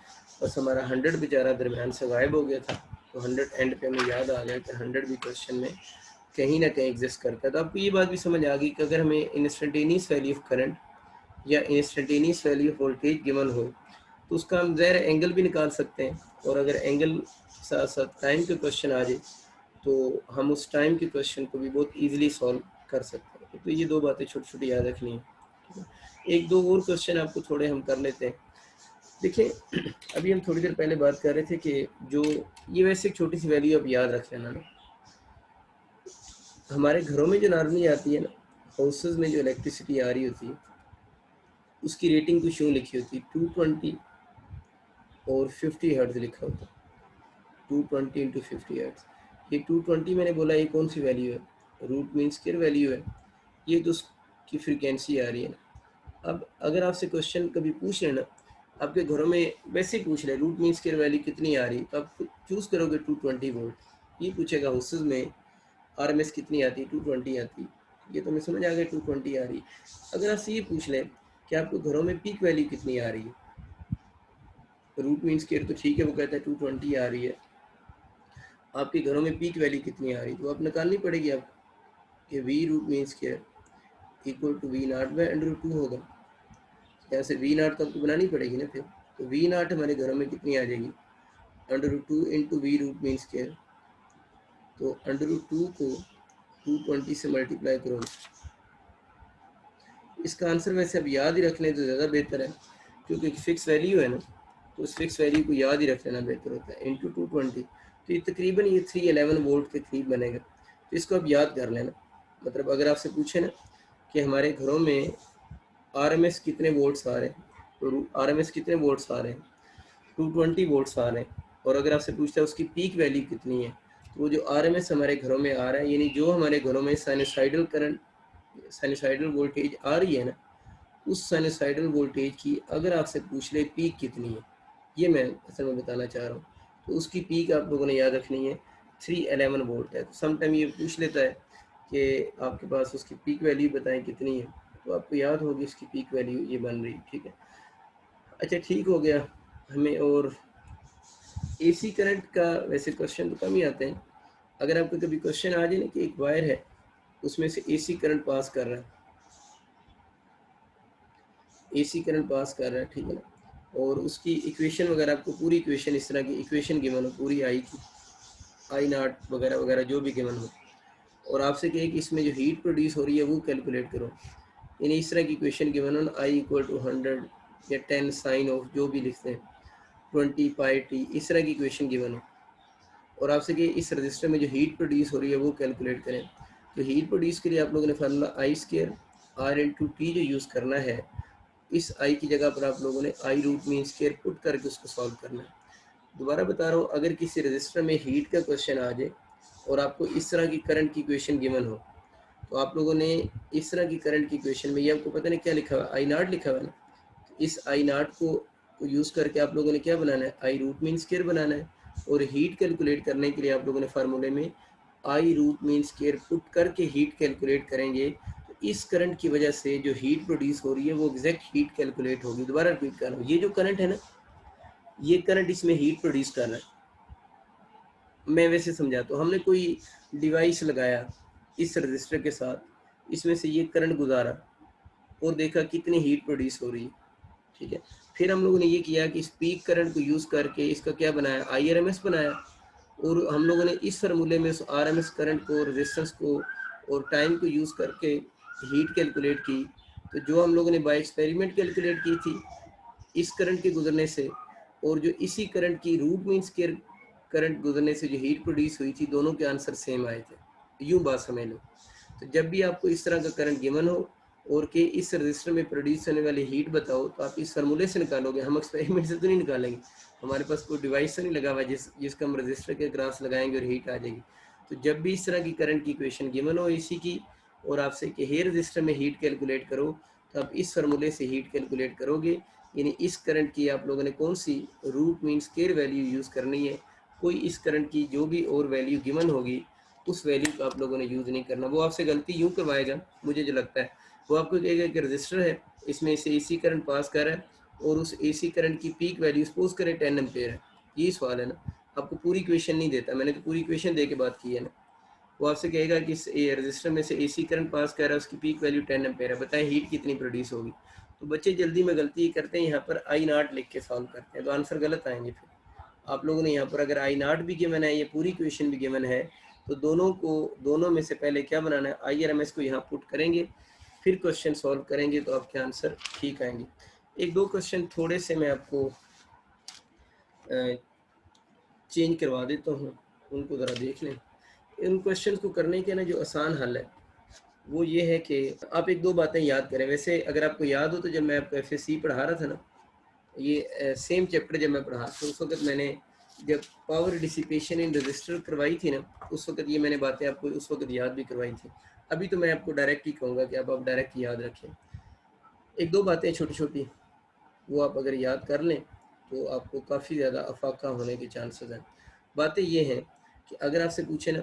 बस हमारा 100 बेचारा दरमियान से गायब हो गया था, तो 100 एंड पे हमें याद आ गया कि 100 भी क्वेश्चन में कहीं ना कहीं एग्जिस्ट करता है। तो आपको ये बात भी समझ आ गई कि अगर हमें इंस्टेंटेनियस वैल्यू ऑफ करंट या instantaneous value of voltage given हो तो उसका हम ज़ाहिर एंगल भी निकाल सकते हैं, और अगर एंगल साथ साथ टाइम के क्वेश्चन आ जाए तो हम उस टाइम के क्वेश्चन को भी बहुत ईजिली सॉल्व कर सकते हैं। तो ये दो बातें छोटी छोटी याद रखनी है, ठीक है। एक दो और क्वेश्चन आपको थोड़े हम कर लेते हैं। देखिए अभी हम थोड़ी देर पहले बात कर रहे थे कि जो ये वैसे एक छोटी सी वैल्यू आप याद रख लेना ना, हमारे घरों में जो नॉर्मली आती है ना, हाउसेज में जो इलेक्ट्रिसिटी आ रही होती है उसकी रेटिंग कुछ यूँ लिखी होती है 220 और 50 हर्ट्ज लिखा होता है, 220 इंटू 50 हर्ट्ज। ये 220 मैंने बोला ये कौन सी वैल्यू है, रूट मीन स्क्वायर वैल्यू है, ये तो उसकी फ्रीक्वेंसी आ रही है ना। अब अगर आपसे क्वेश्चन कभी पूछ लेना, आपके घरों में वैसे ही पूछ ले रूट मीन स्क्वायर वैल्यू कितनी आ रही है, तो आप चूज़ करोगे 220 वोल्ट। ये पूछेगा हाउसेज में आरएमएस कितनी आती है, 220 आती है, ये तो मैं समझ आ गया 220 आ रही है। अगर आपसे ये पूछ लें कि आपको घरों में पीक वैल्यू कितनी आ रही है, रूट मीन स्क्वायर तो ठीक है, वो कहता है 220 आ रही है, आपके घरों में पीक वैल्यू कितनी आ रही है, तो आप निकालनी पड़ेगी आप कि V root mean square equal to V naught by under root 2 होगा। यहाँ से वी नाट तो आपको बनानी पड़ेगी ना फिर, तो वी नाट हमारे घरों में कितनी आ जाएगी, under root 2 into V root mean square. तो अंडर रूट 2 को 220 से मल्टीप्लाई करो। इसका आंसर वैसे अब याद ही रख लें तो ज़्यादा बेहतर है, क्योंकि फिक्स वैल्यू है ना, तो उस फिक्स वैल्यू को याद ही रख लेना बेहतर होता है। इंटू 220 तो ये तकरीबन ये 311 वोल्ट के करीब बनेगा, तो इसको आप याद कर लेना। मतलब अगर आपसे पूछे ना कि हमारे घरों में आरएमएस कितने वोल्ट्स आ रहे हैं, तो आरएमएस कितने वोल्ट्स आ रहे हैं, 220 वोल्ट्स आ रहे हैं, और अगर आपसे पूछता है उसकी पीक वैल्यू कितनी है, तो वो जो आरएमएस हमारे घरों में आ रहा है, यानी जो हमारे घरों में साइनसाइडल करंट, साइनसाइडल वोल्टेज आ रही है ना, उस साइनसाइडल वोल्टेज की अगर आपसे पूछ ले पीक कितनी है, ये मैं असल में बताना चाह रहा हूँ, तो उसकी पीक आप लोगों ने याद रखनी है 311 वोल्ट है। तो समटाइम ये पूछ लेता है कि आपके पास उसकी पीक वैल्यू बताएं कितनी है, तो आपको याद होगी इसकी पीक वैल्यू ये बन रही, ठीक है। अच्छा ठीक हो गया हमें। और एसी करंट का वैसे क्वेश्चन तो कम ही आते हैं। अगर आपको कभी क्वेश्चन आ जाए ना कि एक वायर है उसमें से एसी करंट पास कर रहा है, एसी करंट पास कर रहा है, ठीक है ना, और उसकी इक्वेशन वगैरह आपको पूरी इक्वेशन इस तरह की इक्वेशन गिवन हो पूरी आई की, आई नाट वगैरह वगैरह जो भी गिवन हो, और आपसे कहे कि इसमें जो हीट प्रोड्यूस हो रही है वो कैलकुलेट करो, यानी इस तरह की इक्वेशन गिवन हो ना, आई इक्वल टू 100 या 10 साइन ऑफ जो भी लिखते हैं 20 पाई टी, इस तरह की इक्वेशन गिवन हो, और आपसे कि इस रजिस्टर में जो हीट प्रोड्यूस हो रही है वो कैलकुलेट करें। तो हीट प्रोड्यूस के लिए आप लोगों ने formula I square R into t जो यूज़ करना है, इस आई की जगह पर आप लोगों ने आई रूट मीन स्क्वायर पुट करके उसको सॉल्व करना है। दोबारा बता रहा हूँ, अगर किसी रजिस्टर में हीट का क्वेश्चन आ जाए और आपको इस तरह की करंट की इक्वेशन गिवन हो, तो आप लोगों ने इस तरह की करंट की इक्वेशन में, ये आपको पता नहीं क्या लिखा हुआ, आई नाट लिखा हुआ है ना, तो इस आई नाट को यूज़ करके आप लोगों ने क्या बनाना है, आई रूट मीन स्क्वायर बनाना है, और हीट कैलकुलेट करने के लिए आप लोगों ने फार्मूले में आई रूट मीन स्क्वायर पुट करके हीट कैलकुलेट करेंगे, तो इस करंट की वजह से जो हीट प्रोड्यूस हो रही है वो एग्जैक्ट हीट कैलकुलेट होगी। दोबारा रिपीट कर रहा हूँ, ये जो करंट है ना, ये करंट इसमें हीट प्रोड्यूस कर रहा है। मैं वैसे समझाता हूँ, हमने कोई डिवाइस लगाया इस रजिस्टर के साथ, इसमें से ये करंट गुजारा और देखा कितनी हीट प्रोड्यूस हो रही है, ठीक है। फिर हम लोगों ने ये किया कि स्पीक करंट को यूज़ करके इसका क्या बनाया, IRMS बनाया, और हम लोगों ने इस फार्मूले में उस RMS करंट को, रेजिस्टेंस को और टाइम को यूज़ करके हीट कैलकुलेट की। तो जो हम लोगों ने बाय एक्सपेरिमेंट कैलकुलेट की थी इस करंट के गुजरने से, और जो इसी करंट की रूट मीन स्क्वायर करंट गुजरने से जो हीट प्रोड्यूस हुई थी, दोनों के आंसर सेम आए थे। यूँ बात समझ लो। तो जब भी आपको इस तरह का करंट गिवन हो और कि इस रजिस्टर में प्रोड्यूस होने वाली हीट बताओ, तो आप इस फार्मूले से निकालोगे, हम एक्सपेरिमेंट से तो नहीं निकालेंगे, हमारे पास कोई डिवाइस तो नहीं लगा हुआ जिसका हम रजिस्टर के ग्रास लगाएंगे और हीट आ जाएगी। तो जब भी इस तरह की करंट की इक्वेशन गिवन हो एसी की, और आपसे कि हे रजिस्टर में हीट कैलकुलेट करो, तो आप इस फार्मूले से हीट कैलकुलेट करोगे, यानी इस करंट की आप लोगों ने कौन सी root mean square value use करनी है, कोई इस करंट की जो भी और वैल्यू गिवन होगी उस वैल्यू को आप लोगों ने यूज़ नहीं करना। वो आपसे गलती यूँ करवाएगा, मुझे जो लगता है वो आपको कहेगा कि रजिस्टर है, इसमें से एसी करंट पास कर रहा है, और उस एसी करंट की पीक वैल्यू सपोज करें 10 एम्पेयर है, यही सवाल है ना। आपको पूरी इक्वेशन नहीं देता, मैंने तो पूरी इक्वेशन दे के बात की है ना। वो आपसे कहेगा कि इस रजिस्टर में से एसी करंट पास कर रहा है, उसकी पीक वैल्यू 10 एम्पेयर है, बताएं हीट कितनी प्रोड्यूस होगी। तो बच्चे जल्दी में गलती करते हैं, यहाँ पर आई नाट लिख के सॉल्व करते हैं, तो आंसर गलत आएंगे। फिर आप लोगों ने यहाँ पर अगर आई नाट भी गिवन है, ये पूरी इक्वेशन भी गिवन है, तो दोनों में से पहले क्या बनाना है, IRMS को यहाँ पुट करेंगे, फिर क्वेश्चन सॉल्व करेंगे तो आपके आंसर ठीक आएंगे। एक दो क्वेश्चन थोड़े से मैं आपको चेंज करवा देता हूँ, उनको ज़रा देख लें। इन क्वेश्चन को करने के ना जो आसान हल है वो ये है कि आप एक दो बातें याद करें। वैसे अगर आपको याद हो तो जब मैं आपको FSC पढ़ा रहा था ना, ये सेम चैप्टर जब मैं पढ़ा तो उस वक्त मैंने जब पावर डिसिपेशन इन रजिस्टर करवाई थी ना, उस वक्त ये मैंने बातें आपको उस वक्त याद भी करवाई थी। अभी तो मैं आपको डायरेक्ट ही कहूँगा कि आप डायरेक्ट याद रखें। एक दो बातें छोटी छोटी वो आप अगर याद कर लें तो आपको काफ़ी ज़्यादा अफाका होने के चांसेस हैं। बातें ये हैं कि अगर आपसे पूछे ना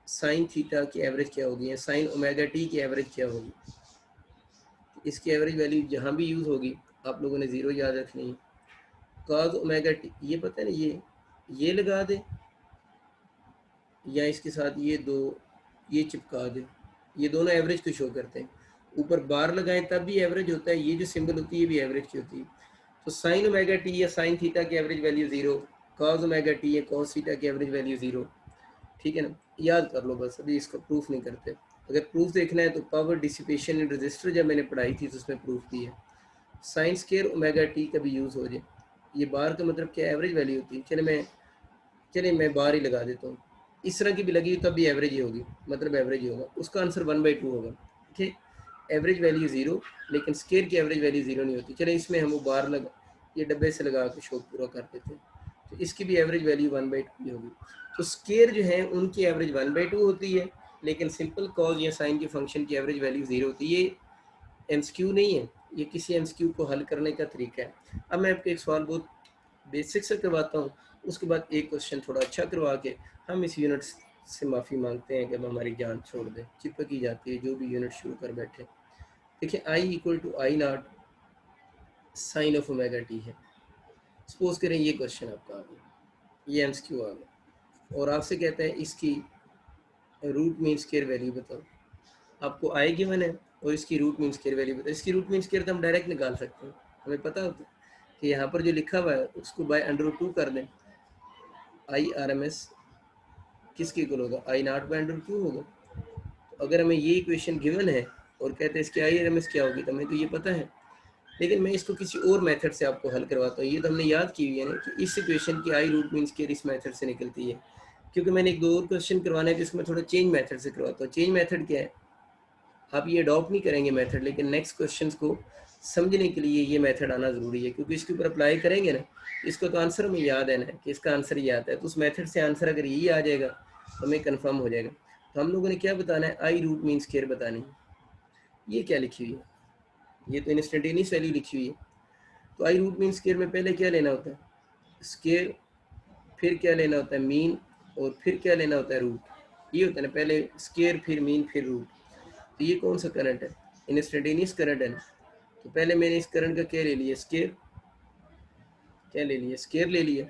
साइन थीटा की एवरेज क्या होगी या साइन ओमेगा टी की एवरेज क्या होगी, तो इसकी एवरेज वैल्यू जहाँ भी यूज़ होगी आप लोगों ने ज़ीरो याद रखनी है। कॉस ओमेगा टी ये पता है ना, ये लगा दे या इसके साथ ये चिपका दे, ये दोनों एवरेज को शो करते हैं। ऊपर बार लगाएं तब भी एवरेज होता है, ये जो सिंबल होती है ये भी एवरेज की होती है। तो साइन ओमेगा टी या साइन थीटा की average value zero, cos omega T या कॉस थीटा की एवरेज वैल्यू ज़ीरो। ठीक है ना, याद कर लो बस, अभी इसका प्रूफ नहीं करते। अगर प्रूफ देखना है तो पावर डिसिपेशन इन रजिस्टर जब मैंने पढ़ाई थी तो उसमें प्रूफ भी है। साइन स्केयर ओमेगा टी का भी यूज़ हो जाए, ये बार का मतलब क्या एवरेज वैल्यू होती है। चलिए मैं बार ही लगा देता हूँ, इस तरह की भी लगी तब भी एवरेज ही होगी, मतलब एवरेज ही होगा, उसका आंसर 1/2 होगा। ठीक, एवरेज वैल्यू ज़ीरो, लेकिन स्केयर की एवरेज वैल्यू ज़ीरो नहीं होती। चले इसमें हम वो बार लगा ये डब्बे से लगा के शौक पूरा कर देते हैं, तो इसकी भी एवरेज वैल्यू 1/2 ही होगी। तो स्केयर जो है उनकी एवरेज 1/2 होती है, लेकिन सिंपल कॉज या साइन के फंक्शन की एवरेज वैल्यू ज़ीरो होती है। ये MCQ नहीं है, ये किसी MCQ को हल करने का तरीका है। अब मैं आपको एक सवाल बहुत बेसिक से करवाता हूँ, उसके बाद एक क्वेश्चन थोड़ा अच्छा करवा के हम इस यूनिट से माफ़ी मांगते हैं कि अब हमारी जान छोड़ दें, चिपक ही जाती है जो भी यूनिट शुरू कर बैठे। देखिए I = I0 sine of omega t है। सपोज करें ये क्वेश्चन आपका आ गया, ये MCQ आ गया और आपसे कहता है इसकी रूट मीन स्क्वायर वैल्यू बताओ। आपको I गिवन है और इसकी रूट मीन स्क्वायर वैल्यू बताओ। इसकी रूट मीन स्क्वायर तो हम डायरेक्ट निकाल सकते हैं, हमें पता होता है कि यहाँ पर जो लिखा हुआ है उसको बाय √2 कर दें। IRMS किसके इक्वल होगा, I0/√2 होगा। तो अगर हमें ये इक्वेशन गिवन है और कहते हैं इसकी IRMS क्या होगी, तो हमें तो ये पता है, लेकिन मैं इसको किसी और मेथड से आपको हल करवाता हूँ। ये तो हमने याद की हुई है ना कि इस इक्वेशन की आई रूट मीन स्क्वायर इस मेथड से निकलती है, क्योंकि मैंने एक दो और क्वेश्चन करवाना है तो इसको मैं थोड़ा चेंज मेथड से करवाता हूँ। चेंज मेथड क्या है, आप ये अडॉप्ट नहीं करेंगे मेथड, लेकिन नेक्स्ट क्वेश्चन को समझने के लिए ये मेथड आना ज़रूरी है, क्योंकि इसके ऊपर अप्लाई करेंगे ना, इसको तो आंसर हमें याद है ना कि इसका आंसर ये आता है, तो उस मेथड से आंसर अगर यही आ जाएगा तो हमें कन्फर्म हो जाएगा। तो हम लोगों ने क्या बताना है, आई रूट मीन स्क्वायर बतानी है। ये क्या लिखी हुई है, ये तो इंस्टेंटेनियस वैल्यू लिखी हुई है। तो आई रूट मीन स्क्वायर में पहले क्या लेना होता है, स्क्वायर, फिर क्या लेना होता है मीन, और फिर क्या लेना होता है रूट। ये होता है ना, पहले स्क्वायर फिर मीन फिर रूट। तो ये कौन सा करंट है, इंस्टेंटेनियस करंट है ना। तो पहले मैंने इस करंट का क्या ले लिया, स्क्वायर, क्या ले लिया, स्क्वायर ले लिया।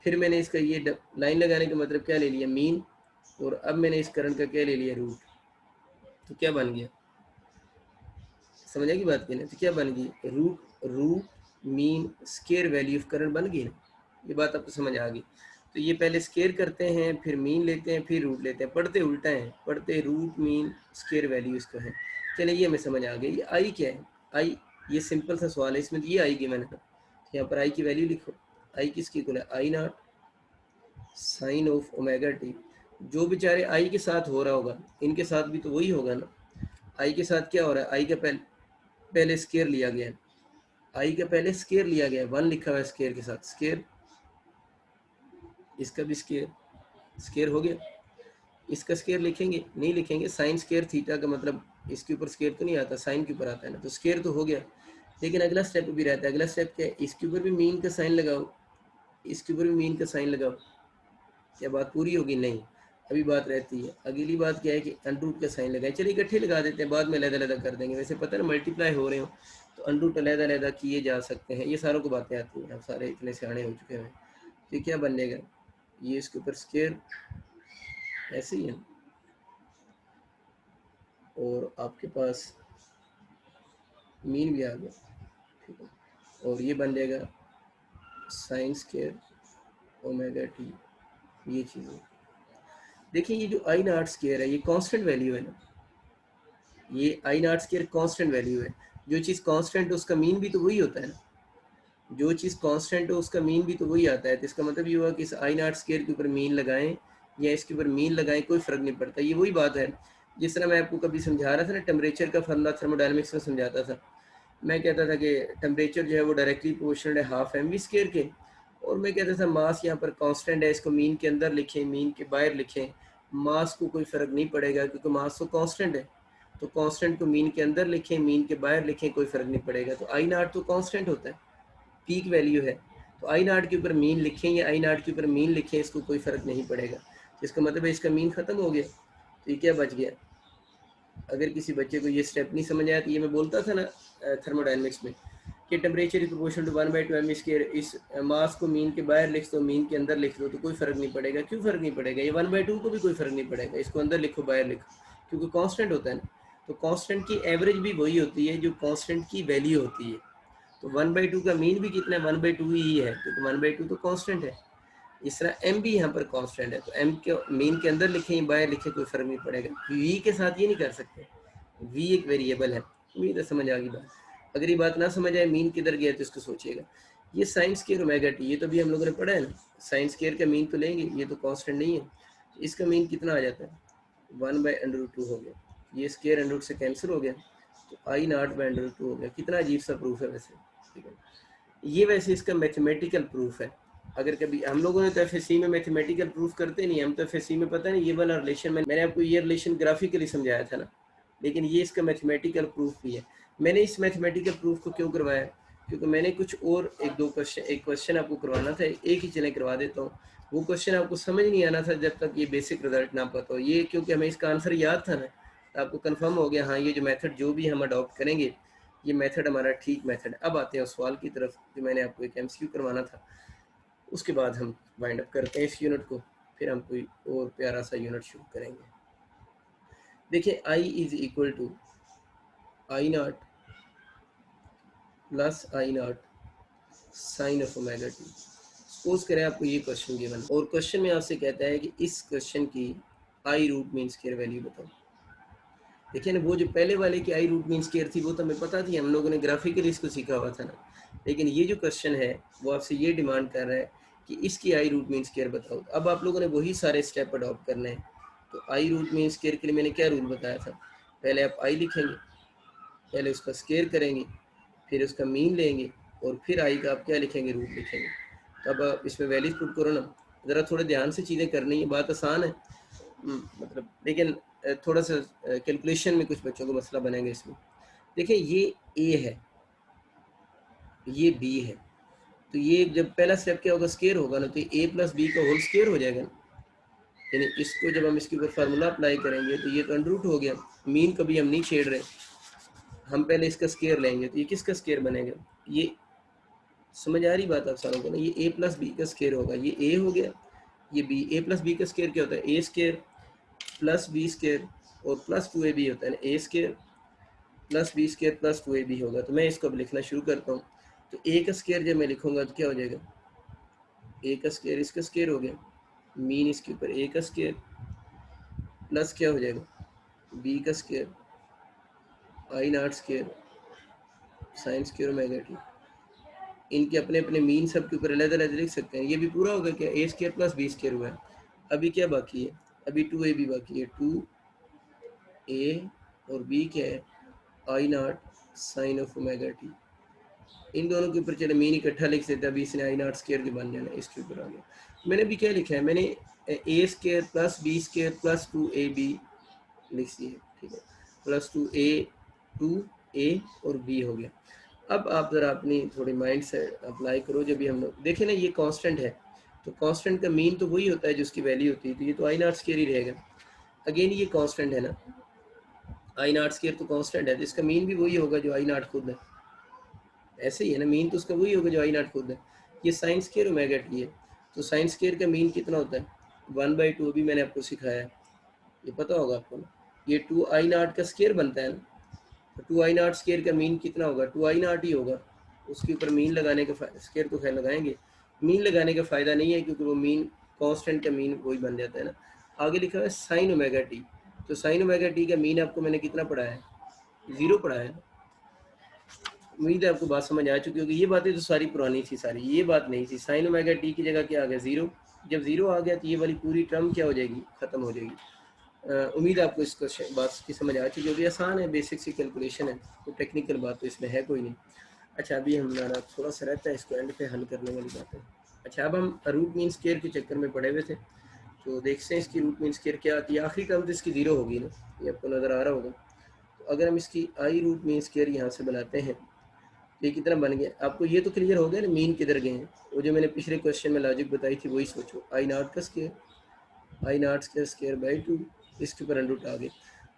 फिर मैंने इसका ये लाइन लगाने का मतलब क्या ले लिया, मीन, और अब मैंने इस करंट का क्या ले लिया, रूट। तो क्या बन गया, समझ आएगी बात की ना, तो क्या बन गई, root mean square value of current बन गई ना। ये बात आपको समझ आ गई। तो ये पहले स्क्वायर करते हैं, फिर मीन लेते हैं, फिर रूट लेते हैं, पढ़ते उल्टा है, पढ़ते रूट मीन स्क्वायर वैल्यू इसको है। चलिए ये हमें समझ आ गई। ये आई क्या है, आई, ये सिंपल सा सवाल है, इसमें ये आई गिवन है, यहाँ पर आई की वैल्यू लिखो। आई किसकी इक्वल है, I0 sine of omega T. जो बेचारे आई के साथ हो रहा होगा इनके साथ भी तो वही होगा ना। आई के साथ क्या हो रहा है, आई का पहले स्केयर लिया गया है, आई का पहले स्केयर लिया गया है, 1 लिखा हुआ है स्केयर के साथ, स्केयर, इसका भी स्केयर, स्केयर हो गया। इसका स्केयर लिखेंगे, नहीं लिखेंगे, साइन स्केयर थीटा का मतलब इसके ऊपर स्केयर तो नहीं आता, साइन के ऊपर आता है ना, तो स्केयर तो हो गया। लेकिन अगला स्टेप भी रहता है, अगला स्टेप क्या है, इसके ऊपर भी मीन का साइन लगाओ, इसके ऊपर भी मीन का साइन लगाओ। क्या बात पूरी होगी, नहीं, अभी बात रहती है। अगली बात क्या है कि अंडरूट का साइन लगाए। चलिए इकट्ठे लगा देते हैं, बाद में अलग-अलग कर देंगे। वैसे पता है ना, मल्टीप्लाई हो रहे हो तो अंडरूट अलग-अलग किए जा सकते हैं, ये सारों को बातें आती हैं, आप सारे इतने सियाने हो चुके हैं। तो क्या बनेगा, ये इसके ऊपर स्क्वायर ऐसे ही है, और आपके पास मीन भी आ गया, ठीक है, और ये बन जाएगा साइन स्क्वायर ओमेगा टी, ये चीज़ है। देखिए ये जो आई नॉट स्केयर है ये कांस्टेंट वैल्यू है ना, ये आई नॉट स्केयर कांस्टेंट वैल्यू है। जो चीज़ कांस्टेंट है उसका मीन भी तो वही होता है ना, जो चीज़ कांस्टेंट हो उसका मीन भी तो वही आता है। तो इसका मतलब ये हुआ कि इस आई नॉट स्केयर के ऊपर मीन लगाएं या इसके ऊपर मीन लगाएं कोई फ़र्क नहीं पड़ता। ये वही बात है जिस तरह मैं आपको कभी समझा रहा था ना, टेम्परेचर का फार्मूला थर्मोडायनेमिक्स में समझाता था। मैं कहता था कि टेम्परेचर जो है वो डायरेक्टली प्रोपोर्शनल है हाफ एम वी स्केयर के, और मैं कहता था मास यहाँ पर कांस्टेंट है, इसको मीन के अंदर लिखें मीन के बाहर लिखें, मास को कोई फ़र्क नहीं पड़ेगा क्योंकि मास तो कांस्टेंट है। तो कांस्टेंट को मीन के अंदर लिखें मीन के बाहर लिखें, कोई फ़र्क नहीं पड़ेगा। तो आई नॉट तो कांस्टेंट होता है, पीक वैल्यू है, तो आई नॉट के ऊपर मीन लिखें या आई नॉट के ऊपर मीन लिखें, इसको कोई फ़र्क नहीं पड़ेगा। इसका मतलब है इसका मीन ख़त्म हो गया, तो ये क्या बच गया। अगर किसी बच्चे को ये स्टेप नहीं समझ आया तो ये मैं बोलता था ना थर्मोडायनेमिक्स में कि temperature is proportional to 1/2 m square, इस मास को मीन के बाहर लिख दो मीन के अंदर लिख दो तो कोई फ़र्क नहीं पड़ेगा। क्यों फ़र्क नहीं पड़ेगा, ये 1/2 को भी कोई फ़र्क नहीं पड़ेगा, इसको अंदर लिखो बाहर लिखो, क्योंकि कांस्टेंट होता है ना। तो कांस्टेंट की एवरेज भी वही होती है जो कांस्टेंट की वैल्यू होती है। तो 1/2 का मीन भी कितना है, 1/2 ही है, क्योंकि 1/2 तो कांस्टेंट है। इस तरह एम भी यहाँ पर कांस्टेंट है, तो एम के मीन के अंदर लिखें बाहर लिखें कोई फ़र्क नहीं पड़ेगा। वी के साथ ये नहीं कर सकते, वी एक वेरिएबल है। उम्मीद है समझ आ गई बात। अगर ये बात ना समझ आए मीन किधर गया तो इसको सोचिएगा। ये साइन स्क्वायर ओमेगा टी, ये तो भी हम लोगों ने पढ़ा है ना, साइन स्क्वायर का मीन तो लेंगे, ये तो कांस्टेंट नहीं है। इसका मीन कितना आ जाता है, 1/√2 हो गया, ये स्क्वायर अंडर रूट से कैंसिल हो गया, तो आई नॉट बाई अंडर रूट 2 हो गया। कितना अजीब सा प्रूफ है वैसे, ठीक है। ये वैसे इसका मैथमेटिकल प्रूफ है। अगर कभी हम लोगों ने तो एफएससी में मैथमेटिकल प्रूफ करते नहीं, हम तो एफएससी में पता नहीं ये वाला रिलेशन मैंने आपको ये रिलेशन ग्राफिकली समझाया था ना, लेकिन ये इसका मैथमेटिकल प्रूफ भी है। मैंने इस मैथमेटिकल प्रूफ को क्यों करवाया, क्योंकि मैंने कुछ और एक क्वेश्चन आपको करवाना था, एक ही चले करवा देता हूँ। वो क्वेश्चन आपको समझ नहीं आना था जब तक ये बेसिक रिजल्ट ना पता हो। ये क्योंकि हमें इसका आंसर याद था ना, तो आपको कंफर्म हो गया हाँ ये जो मेथड जो भी हम अडॉप्ट करेंगे ये मेथड हमारा ठीक मेथड है। अब आते हैं उस सवाल की तरफ जो मैंने आपको एक एमसीक्यू करवाना था, उसके बाद हम वाइंड अप करते हैं इस यूनिट को, फिर हम कोई और प्यारा सा यूनिट शुरू करेंगे। देखिए I is equal to I naught plus I naught sine of omega t. Suppose करें आपको ये क्वेश्चन गिवन और क्वेश्चन में आपसे कहता है कि इस क्वेश्चन की आई रूट मीन स्क्वायर वैल्यू बताओ। देखिए ना, वो जो पहले वाले की आई रूट मीन स्क्वायर थी वो तो हमें पता थी, हम लोगों ने ग्राफिकली इसको सीखा हुआ था ना। लेकिन ये जो क्वेश्चन है वो आपसे ये डिमांड कर रहा है कि इसकी आई रूट मीन स्क्वायर बताओ। अब आप लोगों ने वही सारे स्टेप अडॉप्ट करने हैं। तो आई रूट मीन स्क्वायर के लिए मैंने क्या रूल बताया था, पहले आप आई लिखेंगे, पहले उसका स्क्वायर करेंगे, फिर उसका मीन लेंगे और फिर आई का आप क्या लिखेंगे, रूट लिखेंगे। तो अब आप इसमें वैल्यूज पुट करो ना, ज़रा थोड़े ध्यान से चीज़ें करनी है, बात आसान है मतलब, लेकिन थोड़ा सा कैलकुलेशन में कुछ बच्चों को मसला बनेगा इसमें। देखिए ये ए है, ये बी है, तो ये जब पहला स्टेप क्या होगा, स्क्वायर होगा ना, तो ए प्लस बी का होल स्क्वायर हो जाएगा ना। यानी इसको जब हम इसके ऊपर फार्मूला अप्लाई करेंगे तो ये तो अंडर रूट हो गया, मीन कभी हम नहीं छेड़ रहे, हम पहले इसका स्क्वायर लेंगे, तो ये किसका स्क्वायर बनेगा, ये समझ आ रही बात आप सारों को ना, ये ए प्लस बी का स्क्वायर होगा, ये ए हो गया, ये बी, ए प्लस बी का स्क्वायर क्या होता है, a square plus B square और प्लस 2ab होता है ना, a square plus B square plus 2ab होगा। तो मैं इसको अब लिखना शुरू करता हूँ। तो ए का स्क्वायर जब मैं लिखूंगा तो क्या हो जाएगा, ए का स्क्वायर इसका स्क्वायर हो गया, मीन इसके ऊपर ए का स्क्वायर प्लस क्या हो जाएगा, बी का square I not square sine square omega T. इनके अपने अपने मीन सब के ऊपर अलग अलग लिख सकते हैं। ये भी पूरा होगा क्या, ए स्क्वायर प्लस बी स्क्वायर हुआ है। अभी क्या बाकी है, अभी 2ab बाकी है, 2a और b क्या है, I naught sine of omega T. इन दोनों के ऊपर चले मीन इकट्ठा लिख देते हैं, अभी इसने आई नॉट स्क्वायर के बन जाना, इसके ऊपर आ गया। मैंने भी क्या लिखा है, मैंने A square plus B square plus 2ab लिख दी है, ठीक है, प्लस 2a और b हो गया। अब आप ज़रा अपनी थोड़ी माइंड से अप्लाई करो, जब भी हम लोग देखें ना ये कांस्टेंट है, तो कांस्टेंट का मीन तो वही होता है जो उसकी वैल्यू होती है, तो ये तो आई नॉट स्क्वायर ही रहेगा। अगेन ये कांस्टेंट है ना, आई नॉट स्क्वायर तो कांस्टेंट है, तो इसका मीन भी वही होगा जो आई नॉट खुद है। ऐसे ही है ना, मीन तो उसका वही होगा जो आई नॉट खुद है। ये साइन स्क्वायर ओमेगा टी है, तो साइन स्क्वायर का मीन कितना होता है, 1/2 भी मैंने आपको सिखाया है, ये पता होगा आपको ना। ये 2i0 का स्क्वायर बनता है ना, तो 2i0 स्क्वायर का मीन कितना होगा, 2i0 ही होगा। उसके ऊपर मीन लगाने का स्क्वायर तो खैर लगाएंगे, मीन लगाने का फ़ायदा नहीं है क्योंकि वो मीन कांस्टेंट का मीन वही बन जाता है ना। आगे लिखा है साइन ओमेगा टी। तो साइन ओमेगा टी का मीन आपको मैंने कितना पढ़ा है, 0 पढ़ा है। उम्मीद है आपको बात समझ आ चुकी होगी। ये बातें तो सारी पुरानी थी सारी, ये बात नहीं थी। साइन ओमेगा टी की जगह क्या आ गया, 0। जब 0 आ गया तो ये वाली पूरी टर्म क्या हो जाएगी, ख़त्म हो जाएगी। उम्मीद है आपको इस क्वेश्चन बात की समझ आ चुकी होगी। आसान है, बेसिक सी कैलकुलेशन है, तो टेक्निकल बात तो इसमें है कोई नहीं। अच्छा, अभी हमारा थोड़ा सा रहता है इसको एंड पे हल करने वाली बात है। अच्छा, अब हम रूट मीन स्क्वायर के चक्कर में पड़े हुए थे, तो देखते हैं इसकी रूट मीन स्क्वायर क्या आती है। आखिरी टर्म तो इसकी 0 होगी ना, ये आपको नज़र आ रहा होगा। तो अगर हम इसकी आई रूट मीन स्क्वायर यहाँ से बनाते हैं, ये कितना बन गया आपको, ये तो क्लियर हो गया ना मीन किधर गए हैं। वो जो मैंने पिछले क्वेश्चन में लॉजिक बताई थी वही सोचो, आई नॉट का स्क्वायर, आई नॉट का स्क्वायर बाई 2, इसके ऊपर अंडरूट आ गए।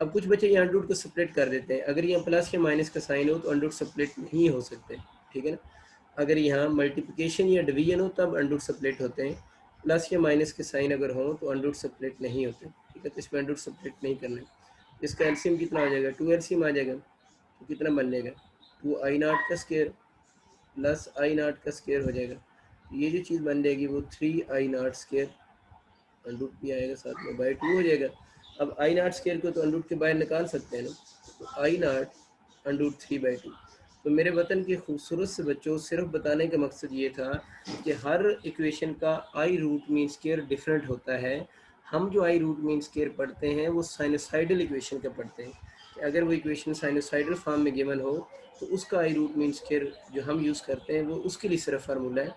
अब कुछ बच्चे ये अंडरूट को सेपरेट कर देते हैं। अगर यहाँ प्लस या माइनस का साइन हो तो अंडरूट सेपरेट नहीं हो सकते, ठीक है ना। अगर यहाँ मल्टीप्लिकेशन या डिवीजन हो तब अंडरूट सेपरेट होते हैं। प्लस या माइनस के साइन अगर हो तो अंडरूट सेपरेट नहीं होते, ठीक है। तो इसमें अंडरूट सेपरेट नहीं करना है। इसका एलसीएम कितना आ जाएगा, 2 एलसीएम आ जाएगा। तो कितना बन जाएगा, 2 आई नॉट का स्क्वायर प्लस आई नॉट का स्क्वायर हो जाएगा। ये जो चीज़ बन जाएगी वो 3 आई नॉट स्क्वायर, अंडरूट भी आएगा साथ में, बाई 2 हो जाएगा। अब आई नॉट स्क्वायर को तो अंडरूट के बाहर निकाल सकते हैं ना, तो आई नॉट अंडरूट 3/2। तो मेरे वतन के खूबसूरत से बच्चों, सिर्फ बताने का मकसद ये था कि हर इक्वेशन का आई रूट मीन स्क्वायर डिफरेंट होता है। हम जो आई रूट मीन स्क्वायर पढ़ते हैं वो साइनोसाइडल इक्वेशन का पढ़ते हैं, कि अगर वो इक्वेशन साइनोसाइडल फॉर्म में गिवन हो तो उसका आई रूट मीन स्क्वायर जो हम यूज़ करते हैं वो उसके लिए सिर्फ फार्मूला है।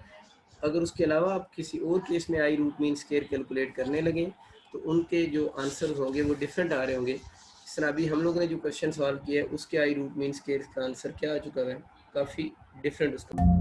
अगर उसके अलावा आप किसी और केस में आई रूट मीन स्क्वायर कैलकुलेट करने लगें तो उनके जो आंसर होंगे वो डिफरेंट आ रहे होंगे। इस तरह अभी हम लोगों ने जो क्वेश्चन सॉल्व किया है उसके आई रूट मीन स्क्वायर का आंसर क्या आ चुका है, काफ़ी डिफरेंट उसका।